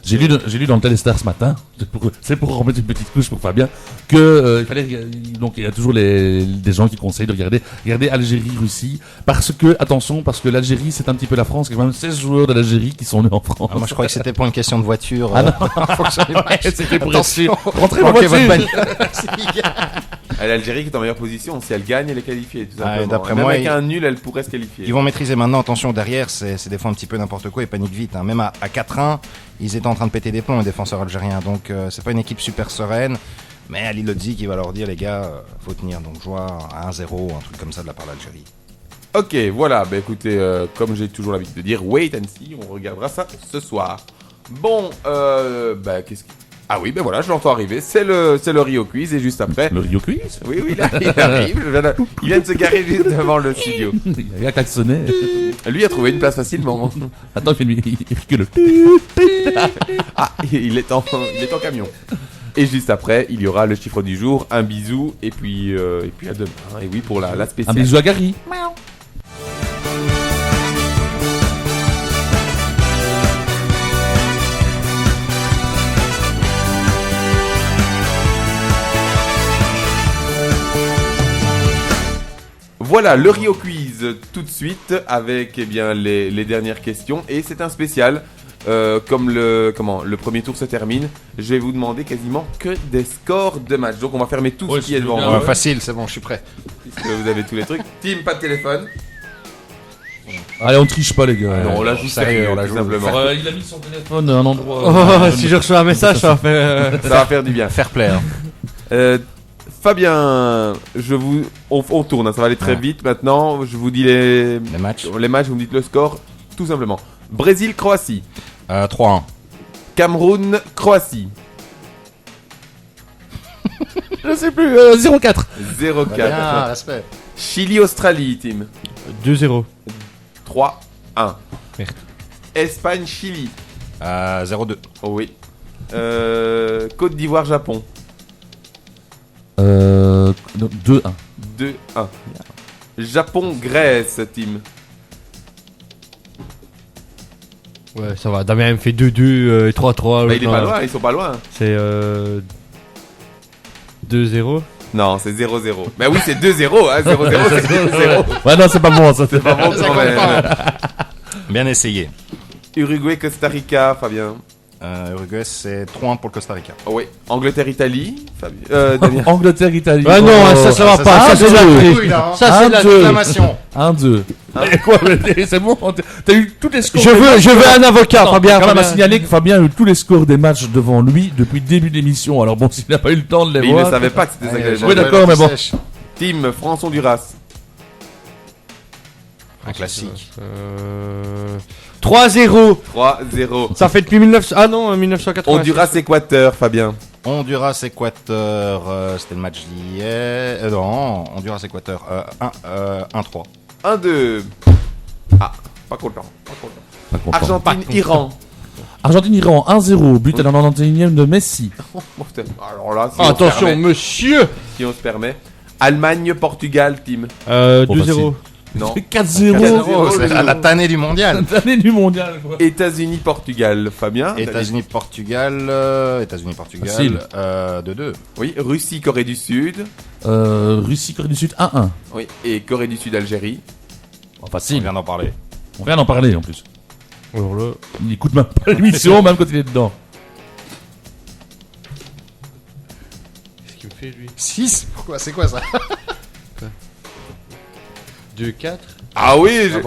Speaker 3: J'ai lu dans le Téléstar ce matin, c'est pour remettre une petite couche pour Fabien, que il fallait, donc il y a toujours des gens qui conseillent de regarder Algérie-Russie, parce que l'Algérie c'est un petit peu la France, il y a quand même 16 joueurs de l'Algérie qui sont nés en France.
Speaker 5: Ah, moi, je crois que c'était pour une question de voiture.
Speaker 3: Ah non.
Speaker 5: Faut que j'aille match.
Speaker 3: C'était pour
Speaker 5: Attention.
Speaker 3: rentrer dans
Speaker 5: Manquez
Speaker 3: votre
Speaker 5: votre
Speaker 3: voiture.
Speaker 2: L'Algérie qui est en meilleure position. Si elle gagne, elle est qualifiée. Tout
Speaker 5: Ouais,
Speaker 2: simplement.
Speaker 5: d'après
Speaker 2: Même
Speaker 5: moi,
Speaker 2: avec un nul, elle pourrait se qualifier.
Speaker 5: Ils vont maîtriser maintenant, attention, derrière, c'est des fois un petit peu n'importe quoi, ils paniquent vite. Hein. Même à 4-1, ils étaient en train de péter des plombs, les défenseurs algériens. Donc, c'est pas une équipe super sereine. Mais Ali Lodzi qui va leur dire, les gars, faut tenir. Donc, je vois à 1-0, un truc comme ça de la part de l'Algérie.
Speaker 2: Ok, voilà. Bah écoutez, comme j'ai toujours l'habitude de dire, wait and see. On regardera ça ce soir. Bon, qu'est-ce que... Ah oui, ben voilà, je l'entends arriver. C'est le Rio Quiz et juste après.
Speaker 3: Le Rio Quiz.
Speaker 2: Oui, il arrive. Il vient de se garer juste devant le studio.
Speaker 3: Il a klaxonné.
Speaker 2: Lui a trouvé une place facilement.
Speaker 3: Attends, il fait que le.
Speaker 2: Ah, il est en camion. Et juste après, il y aura le chiffre du jour, un bisou et puis à demain. Et oui, pour la
Speaker 3: Un
Speaker 2: spéciale.
Speaker 3: bisou à Gary.
Speaker 2: Voilà, le Rio Quiz tout de suite avec les dernières questions. Et c'est un spécial. Comme le premier tour se termine, je vais vous demander quasiment que des scores de match. Donc on va fermer tout ce qui est devant
Speaker 3: bien.
Speaker 2: vous.
Speaker 3: Ouais.
Speaker 5: Facile, c'est bon, je suis prêt.
Speaker 2: Puisque vous avez tous les trucs. Team, pas de téléphone.
Speaker 3: Allez, on triche pas, les gars.
Speaker 2: Non, on la joue sérieux,
Speaker 5: on la
Speaker 2: tout
Speaker 5: joue.
Speaker 2: simplement.
Speaker 3: Il a mis son téléphone à un endroit.
Speaker 4: Oh, si je reçois un message, ça va faire.
Speaker 2: Ça va faire du bien.
Speaker 5: Fair play. Hein.
Speaker 2: Fabien, on tourne, hein, ça va aller très
Speaker 5: Ouais.
Speaker 2: vite maintenant. Je vous dis les
Speaker 5: matchs.
Speaker 2: les matchs, vous me dites le score, tout simplement. Brésil-Croatie,
Speaker 5: 3-1.
Speaker 2: Cameroun-Croatie,
Speaker 3: Je sais plus, 0-4.
Speaker 2: 0-4.
Speaker 5: Bien, respect.
Speaker 2: Chili-Australie, team,
Speaker 4: 2-0.
Speaker 2: 3-1.
Speaker 4: Merde.
Speaker 2: Espagne-Chili,
Speaker 5: 0-2.
Speaker 2: oh oui. Côte d'Ivoire-Japon,
Speaker 3: 2-1.
Speaker 2: 2-1. Japon-Grèce, team,
Speaker 4: Ouais, ça va. Damien me fait 2-2 et 3-3.
Speaker 2: bah, il est pas loin, ils sont pas loin.
Speaker 4: C'est 2-0.
Speaker 2: Non, c'est 0-0. Bah oui, c'est 2-0, hein. 0-0, c'est 2-0.
Speaker 3: Ouais, non, c'est pas bon, ça.
Speaker 2: C'est pas bon quand même.
Speaker 5: Bien essayé.
Speaker 2: Uruguay, Costa Rica, Fabien.
Speaker 5: Uruguay, c'est 3-1 pour le Costa Rica.
Speaker 2: Oh, oui. Angleterre, Italie, Fabien. Damien.
Speaker 3: Angleterre, Italie.
Speaker 4: Ah non, ça va pas. Ça, c'est de la triche. Ça, c'est de la
Speaker 5: réclamation.
Speaker 3: 1-2. Mais quoi, mais c'est bon, t'as eu tous les scores.
Speaker 4: Je veux un avocat,
Speaker 3: Attends,
Speaker 4: Fabien.
Speaker 3: Quand même à signaler que Fabien a eu tous les scores des matchs devant lui depuis le début de l'émission. Alors bon, s'il n'a pas eu le temps de les
Speaker 2: Mais il
Speaker 3: voir.
Speaker 2: ne savait pas que c'était ça que
Speaker 3: Oui, d'accord, mais bon.
Speaker 2: Team France-Honduras.
Speaker 5: Un classique.
Speaker 4: 3-0.
Speaker 2: 3-0.
Speaker 4: Ça fait depuis 1980.
Speaker 2: Honduras-Équateur, Fabien.
Speaker 5: Honduras-Équateur, c'était le match d'hier. Non, Honduras-Équateur, 1-3.
Speaker 2: 1-2. Ah, pas content.
Speaker 3: Pas content.
Speaker 2: Argentine-Iran.
Speaker 3: Argentine-Iran, 1-0. But à la 91e de Messi.
Speaker 2: Alors là, si on se
Speaker 4: Attention,
Speaker 2: permet,
Speaker 4: monsieur.
Speaker 2: si on se permet. Allemagne-Portugal, team.
Speaker 4: 2-0.
Speaker 2: Non.
Speaker 3: 4-0.
Speaker 5: C'est la tannée du mondial.
Speaker 3: L'année du mondial, quoi.
Speaker 2: États-Unis-Portugal, Fabien.
Speaker 5: États-Unis-Portugal,
Speaker 3: Facile.
Speaker 5: 2-2.
Speaker 2: Oui. Russie-Corée du Sud.
Speaker 3: Russie, Corée du Sud, 1-1.
Speaker 2: Oui. Et Corée du Sud-Algérie.
Speaker 3: Oh,
Speaker 5: On
Speaker 3: facile.
Speaker 5: vient d'en parler.
Speaker 3: On vient d'en parler en plus.
Speaker 4: Alors là.
Speaker 3: Il écoute même pas l'émission, même quand il est dedans.
Speaker 4: Qu'est-ce qu'il me fait, lui
Speaker 5: 6. Pourquoi? C'est quoi ça?
Speaker 4: 2-4.
Speaker 2: Ah oui, je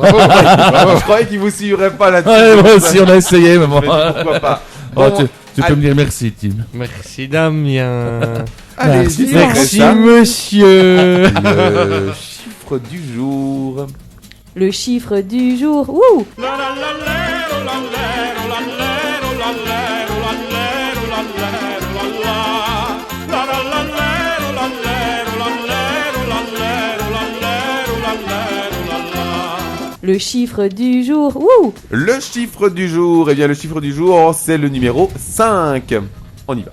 Speaker 2: croyais qu'il vous suivrait pas là-dessus.
Speaker 3: Ouais, moi aussi, on a essayé, mais bon.
Speaker 2: Pourquoi pas.
Speaker 3: Oh,
Speaker 2: Bon,
Speaker 3: tu peux me dire merci, Tim.
Speaker 4: Merci, Damien.
Speaker 2: allez-y,
Speaker 4: Merci,
Speaker 2: après ça,
Speaker 4: monsieur.
Speaker 2: le chiffre du jour.
Speaker 7: Le chiffre du jour. Ouh! Le chiffre du jour. Ouh!
Speaker 2: Le chiffre du jour, eh bien le chiffre du jour, c'est le numéro 5. On y va.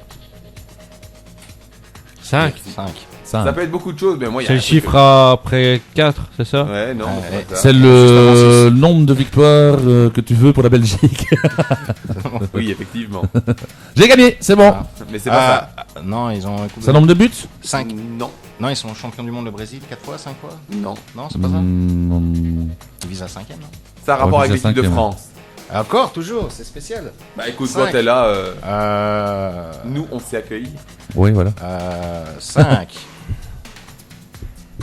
Speaker 4: 5.
Speaker 5: 5.
Speaker 2: Ça peut être beaucoup de choses, mais moi il y a
Speaker 4: C'est
Speaker 2: un
Speaker 4: le
Speaker 2: truc
Speaker 4: chiffre après 4, c'est ça?
Speaker 2: Ouais, non.
Speaker 5: Ouais,
Speaker 2: c'est pas ça.
Speaker 3: C'est le nombre de victoires que tu veux pour la Belgique.
Speaker 2: Oui, effectivement.
Speaker 3: J'ai gagné, c'est bon.
Speaker 2: Mais c'est pas
Speaker 5: Non, ils ont.
Speaker 3: C'est le nombre de buts
Speaker 5: 5.
Speaker 2: ça. Non.
Speaker 5: Non, ils sont champions du monde, le Brésil, 4 fois, 5 fois.
Speaker 2: Non.
Speaker 5: Non, c'est pas ça.
Speaker 3: Hmm,
Speaker 5: Ils visent à 5ème, non?
Speaker 2: Ça a rapport
Speaker 3: Ouais,
Speaker 2: avec
Speaker 3: c'est
Speaker 2: l'équipe de
Speaker 3: cinquième.
Speaker 2: France.
Speaker 5: Encore, toujours, c'est spécial.
Speaker 2: Bah écoute,
Speaker 5: Cinq.
Speaker 2: toi t'es là,
Speaker 5: Nous,
Speaker 2: nous on s'est accueillis.
Speaker 3: Oui, voilà.
Speaker 5: 5.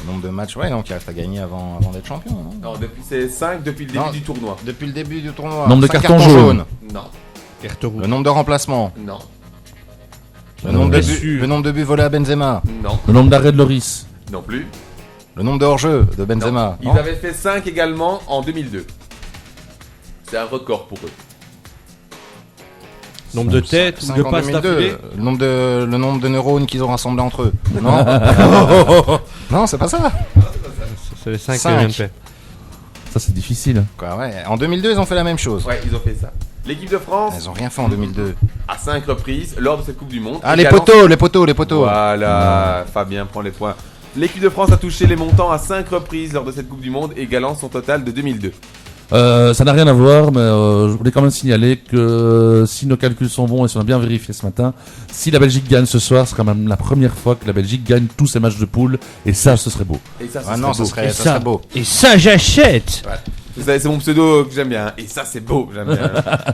Speaker 5: Nombre de matchs, ouais, donc il reste à gagner avant d'être champion. Non,
Speaker 2: Non, c'est 5 depuis le début
Speaker 5: Non.
Speaker 2: du tournoi.
Speaker 5: Depuis le début du tournoi.
Speaker 3: Nombre de
Speaker 5: 5
Speaker 3: cartons jaunes.
Speaker 2: Non.
Speaker 4: Carte rouge.
Speaker 5: Le nombre de remplacements.
Speaker 2: Non.
Speaker 5: Le nombre de
Speaker 4: Blessure.
Speaker 5: buts, le nombre de buts volés à Benzema.
Speaker 2: Non.
Speaker 3: Le nombre d'arrêts de Loris.
Speaker 2: Non plus.
Speaker 5: Le nombre de hors-jeu de
Speaker 2: Non.
Speaker 5: Benzema.
Speaker 2: Ils avaient fait 5 également en 2002. C'est un record pour eux.
Speaker 4: Nombre de têtes ou
Speaker 5: 5
Speaker 4: de
Speaker 5: en
Speaker 4: passes
Speaker 5: 2002.
Speaker 4: d'affilée.
Speaker 5: Le nombre de neurones qu'ils ont rassemblés entre eux. Non. Non, c'est pas ça.
Speaker 4: C'est les 5 que
Speaker 5: Cinq.
Speaker 4: je viens de faire.
Speaker 3: Ça, c'est difficile.
Speaker 5: Quoi, ouais. En 2002, ils ont fait la même chose.
Speaker 2: Ouais, ils ont fait ça. L'équipe de France,
Speaker 5: Ils ont rien fait en 2002.
Speaker 2: à 5 reprises, lors de cette Coupe du Monde.
Speaker 5: Ah, les
Speaker 2: également-
Speaker 5: poteaux.
Speaker 2: Voilà, Fabien prend les points. L'équipe de France a touché les montants à 5 reprises lors de cette Coupe du Monde, égalant son total de 2002.
Speaker 3: Ça n'a rien à voir, mais je voulais quand même signaler que si nos calculs sont bons et si on a bien vérifié ce matin, si la Belgique gagne ce soir, c'est quand même la première fois que la Belgique gagne tous ses matchs de poule, et ça, ce serait beau.
Speaker 2: Et ça,
Speaker 5: Ah non, ça
Speaker 2: beau.
Speaker 5: serait beau.
Speaker 4: Et ça, j'achète.
Speaker 2: C'est mon pseudo que j'aime bien. Et ça, c'est beau. J'aime bien.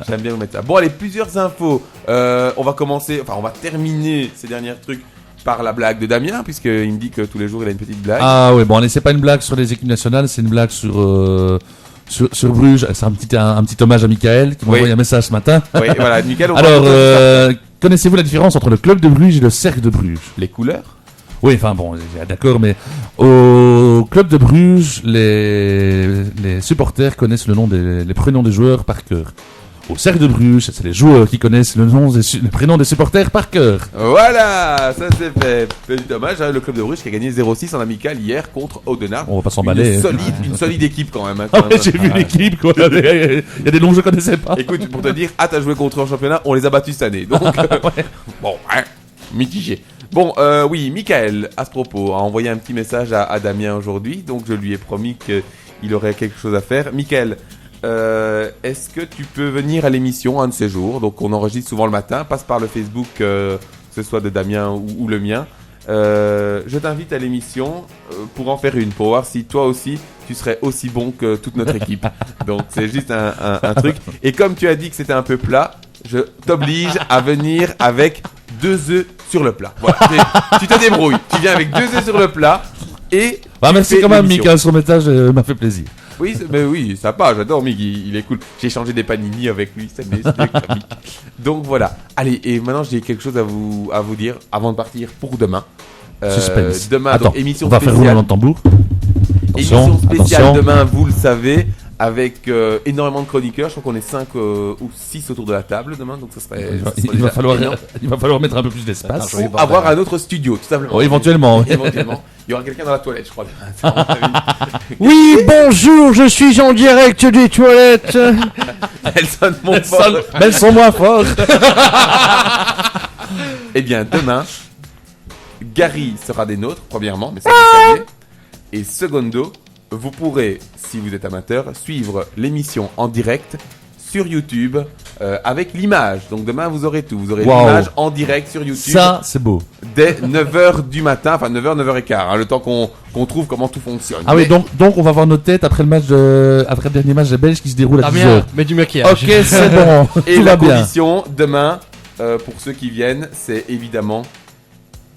Speaker 2: J'aime bien vous mettre ça. Bon, allez, plusieurs infos. On va commencer, enfin, on va terminer ces derniers trucs par la blague de Damien, puisqu'il me dit que tous les jours, il a une petite blague.
Speaker 3: Ah oui, bon, allez, c'est pas une blague sur les équipes nationales, c'est une blague sur Bruges. C'est un petit hommage à Michael qui m'a
Speaker 2: Oui.
Speaker 3: envoyé un message ce matin.
Speaker 2: Oui, voilà, Michael, on va
Speaker 3: Alors,
Speaker 2: raconter
Speaker 3: connaissez-vous la différence entre le club de Bruges et le cercle de Bruges?
Speaker 2: les couleurs.
Speaker 3: Oui, enfin bon, d'accord, mais au club de Bruges, les supporters connaissent les prénoms des joueurs par cœur. Au cercle de Bruges, c'est les joueurs qui connaissent les prénoms des supporters par cœur.
Speaker 2: Voilà, ça c'est fait. Petit hommage à le club de Bruges qui a gagné 0-6 en amical hier contre Audenarde.
Speaker 3: On va pas s'emballer.
Speaker 2: Une solide équipe quand même. Hein,
Speaker 3: Ah
Speaker 2: quand
Speaker 3: ouais,
Speaker 2: même.
Speaker 3: j'ai vu l'équipe, quoi. Il y a des noms que je connaissais pas.
Speaker 2: Écoute, pour te dire, t'as joué contre eux en championnat, on les a battus cette année. Donc, bon, hein, mitigé. Bon, oui, Michael, à ce propos, a envoyé un petit message à Damien aujourd'hui. Donc, je lui ai promis qu'il aurait quelque chose à faire. Michael, est-ce que tu peux venir à l'émission un de ces jours? Donc, on enregistre souvent le matin, passe par le Facebook, que ce soit de Damien ou le mien. je t'invite à l'émission pour en faire une, pour voir si toi aussi tu serais aussi bon que toute notre équipe. Donc c'est juste un truc. Et comme tu as dit que c'était un peu plat, je t'oblige à venir avec 2 œufs sur le plat. Voilà, tu te débrouilles. Tu viens avec 2 œufs sur le plat et.
Speaker 3: Merci quand même, Mick, son message m'a fait plaisir.
Speaker 2: Oui, mais oui, sympa, j'adore Mick, il est cool. J'ai échangé des panini avec lui, c'est Mick. Donc voilà. Allez, et maintenant j'ai quelque chose à vous dire avant de partir pour demain.
Speaker 3: Suspense.
Speaker 2: Demain,
Speaker 3: Attends,
Speaker 2: donc, émission
Speaker 3: on va faire rouler le tambour.
Speaker 2: Émission spéciale
Speaker 3: attention.
Speaker 2: demain, vous le savez, avec énormément de chroniqueurs. Je crois qu'on est 5 ou 6 autour de la table demain, donc ça serait.
Speaker 3: Il va falloir mettre un peu plus d'espace.
Speaker 2: Ou avoir un autre studio, tout simplement.
Speaker 3: Oh, éventuellement.
Speaker 2: Éventuellement. Il y aura quelqu'un dans la toilette, je crois.
Speaker 4: Oui, bonjour, je suis en direct des toilettes.
Speaker 2: Elle sonne moins fort.
Speaker 3: Mais elles sont moins fortes.
Speaker 2: Eh bien, demain, Gary sera des nôtres, premièrement, mais ça vous savez. Et secondo, vous pourrez, si vous êtes amateur, suivre l'émission en direct sur YouTube avec l'image. Donc demain, vous aurez tout. Vous aurez l'image en direct sur YouTube.
Speaker 3: Ça, c'est beau.
Speaker 2: Dès 9h du matin, enfin 9h, 9h15, hein, le temps qu'on trouve comment tout fonctionne.
Speaker 3: Ah oui, donc on va voir nos têtes après le dernier match des Belges qui se déroule à 10h.
Speaker 4: Mets du maquillage.
Speaker 3: Ok, c'est bon.
Speaker 2: Et
Speaker 3: tout
Speaker 2: la
Speaker 3: va bien.
Speaker 2: condition, demain, pour ceux qui viennent, c'est évidemment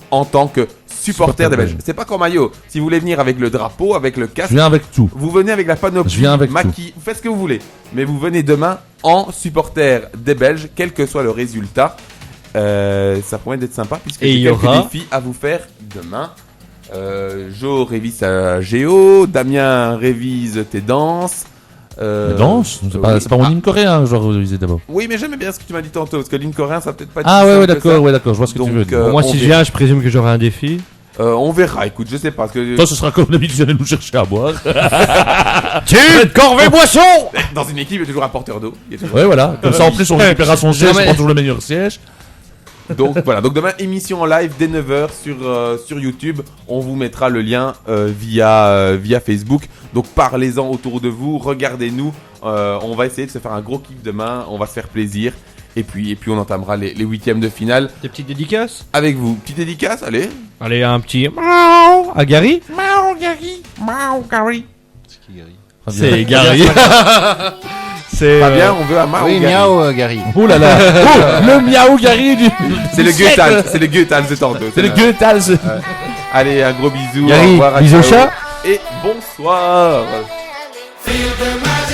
Speaker 2: en tant que supporter des Belges. C'est pas comme maillot. Si vous voulez venir avec le drapeau, avec le casque,
Speaker 3: Je viens avec tout.
Speaker 2: vous venez avec la panoplie,
Speaker 3: Je viens avec
Speaker 2: maquis, vous faites ce que vous voulez. Mais vous venez demain en supporter des Belges, quel que soit le résultat. Ça promet d'être sympa puisque
Speaker 4: Et
Speaker 2: j'ai
Speaker 4: il y
Speaker 2: quelques
Speaker 4: aura
Speaker 2: défis à vous faire demain. Jo révise sa géo, Damien révise tes danses.
Speaker 3: Danse, c'est pas mon hymne coréen, je dois réviser d'abord.
Speaker 2: Oui, mais j'aime bien ce que tu m'as dit tantôt, parce que l'hymne coréen, ça va peut-être pas être
Speaker 3: Ah
Speaker 2: si
Speaker 3: ouais,
Speaker 2: simple que ça.
Speaker 3: d'accord, je vois ce que tu veux dire.
Speaker 4: Moi, si je viens, je présume que j'aurai un défi.
Speaker 2: On verra, écoute, je sais pas. Parce que
Speaker 3: Toi, ce sera comme d'habitude, tu viens nous chercher à boire.
Speaker 4: Corvée boisson.
Speaker 2: dans une équipe, il y a toujours un porteur d'eau. Il y a toujours-
Speaker 3: Ouais, voilà. Comme ça, en plus, on récupérera son siège, on prend toujours le meilleur siège.
Speaker 2: Donc voilà, donc demain, émission en live dès 9h sur YouTube. On vous mettra le lien via Facebook. Donc parlez-en autour de vous, regardez-nous. On va essayer de se faire un gros kiff demain, on va se faire plaisir. Et puis on entamera les 8e de finale
Speaker 4: Des petites dédicaces.
Speaker 2: avec vous. Petite dédicace, allez.
Speaker 4: Allez, un petit miaou à Gary. C'est Gary. C'est
Speaker 2: Fabien, on veut un Mao
Speaker 5: Oui,
Speaker 2: Gary.
Speaker 5: miaou, Gary.
Speaker 3: Oh là là. Oh, le miaou Gary du.
Speaker 2: C'est le Goethals, c'est le Goethals de Tantôt.
Speaker 3: C'est le Goethals.
Speaker 2: Allez, un gros bisou.
Speaker 4: Gary,
Speaker 2: au revoir,
Speaker 4: bisous
Speaker 2: ciao.
Speaker 4: chat.
Speaker 2: Et bonsoir.
Speaker 6: Feel the magic.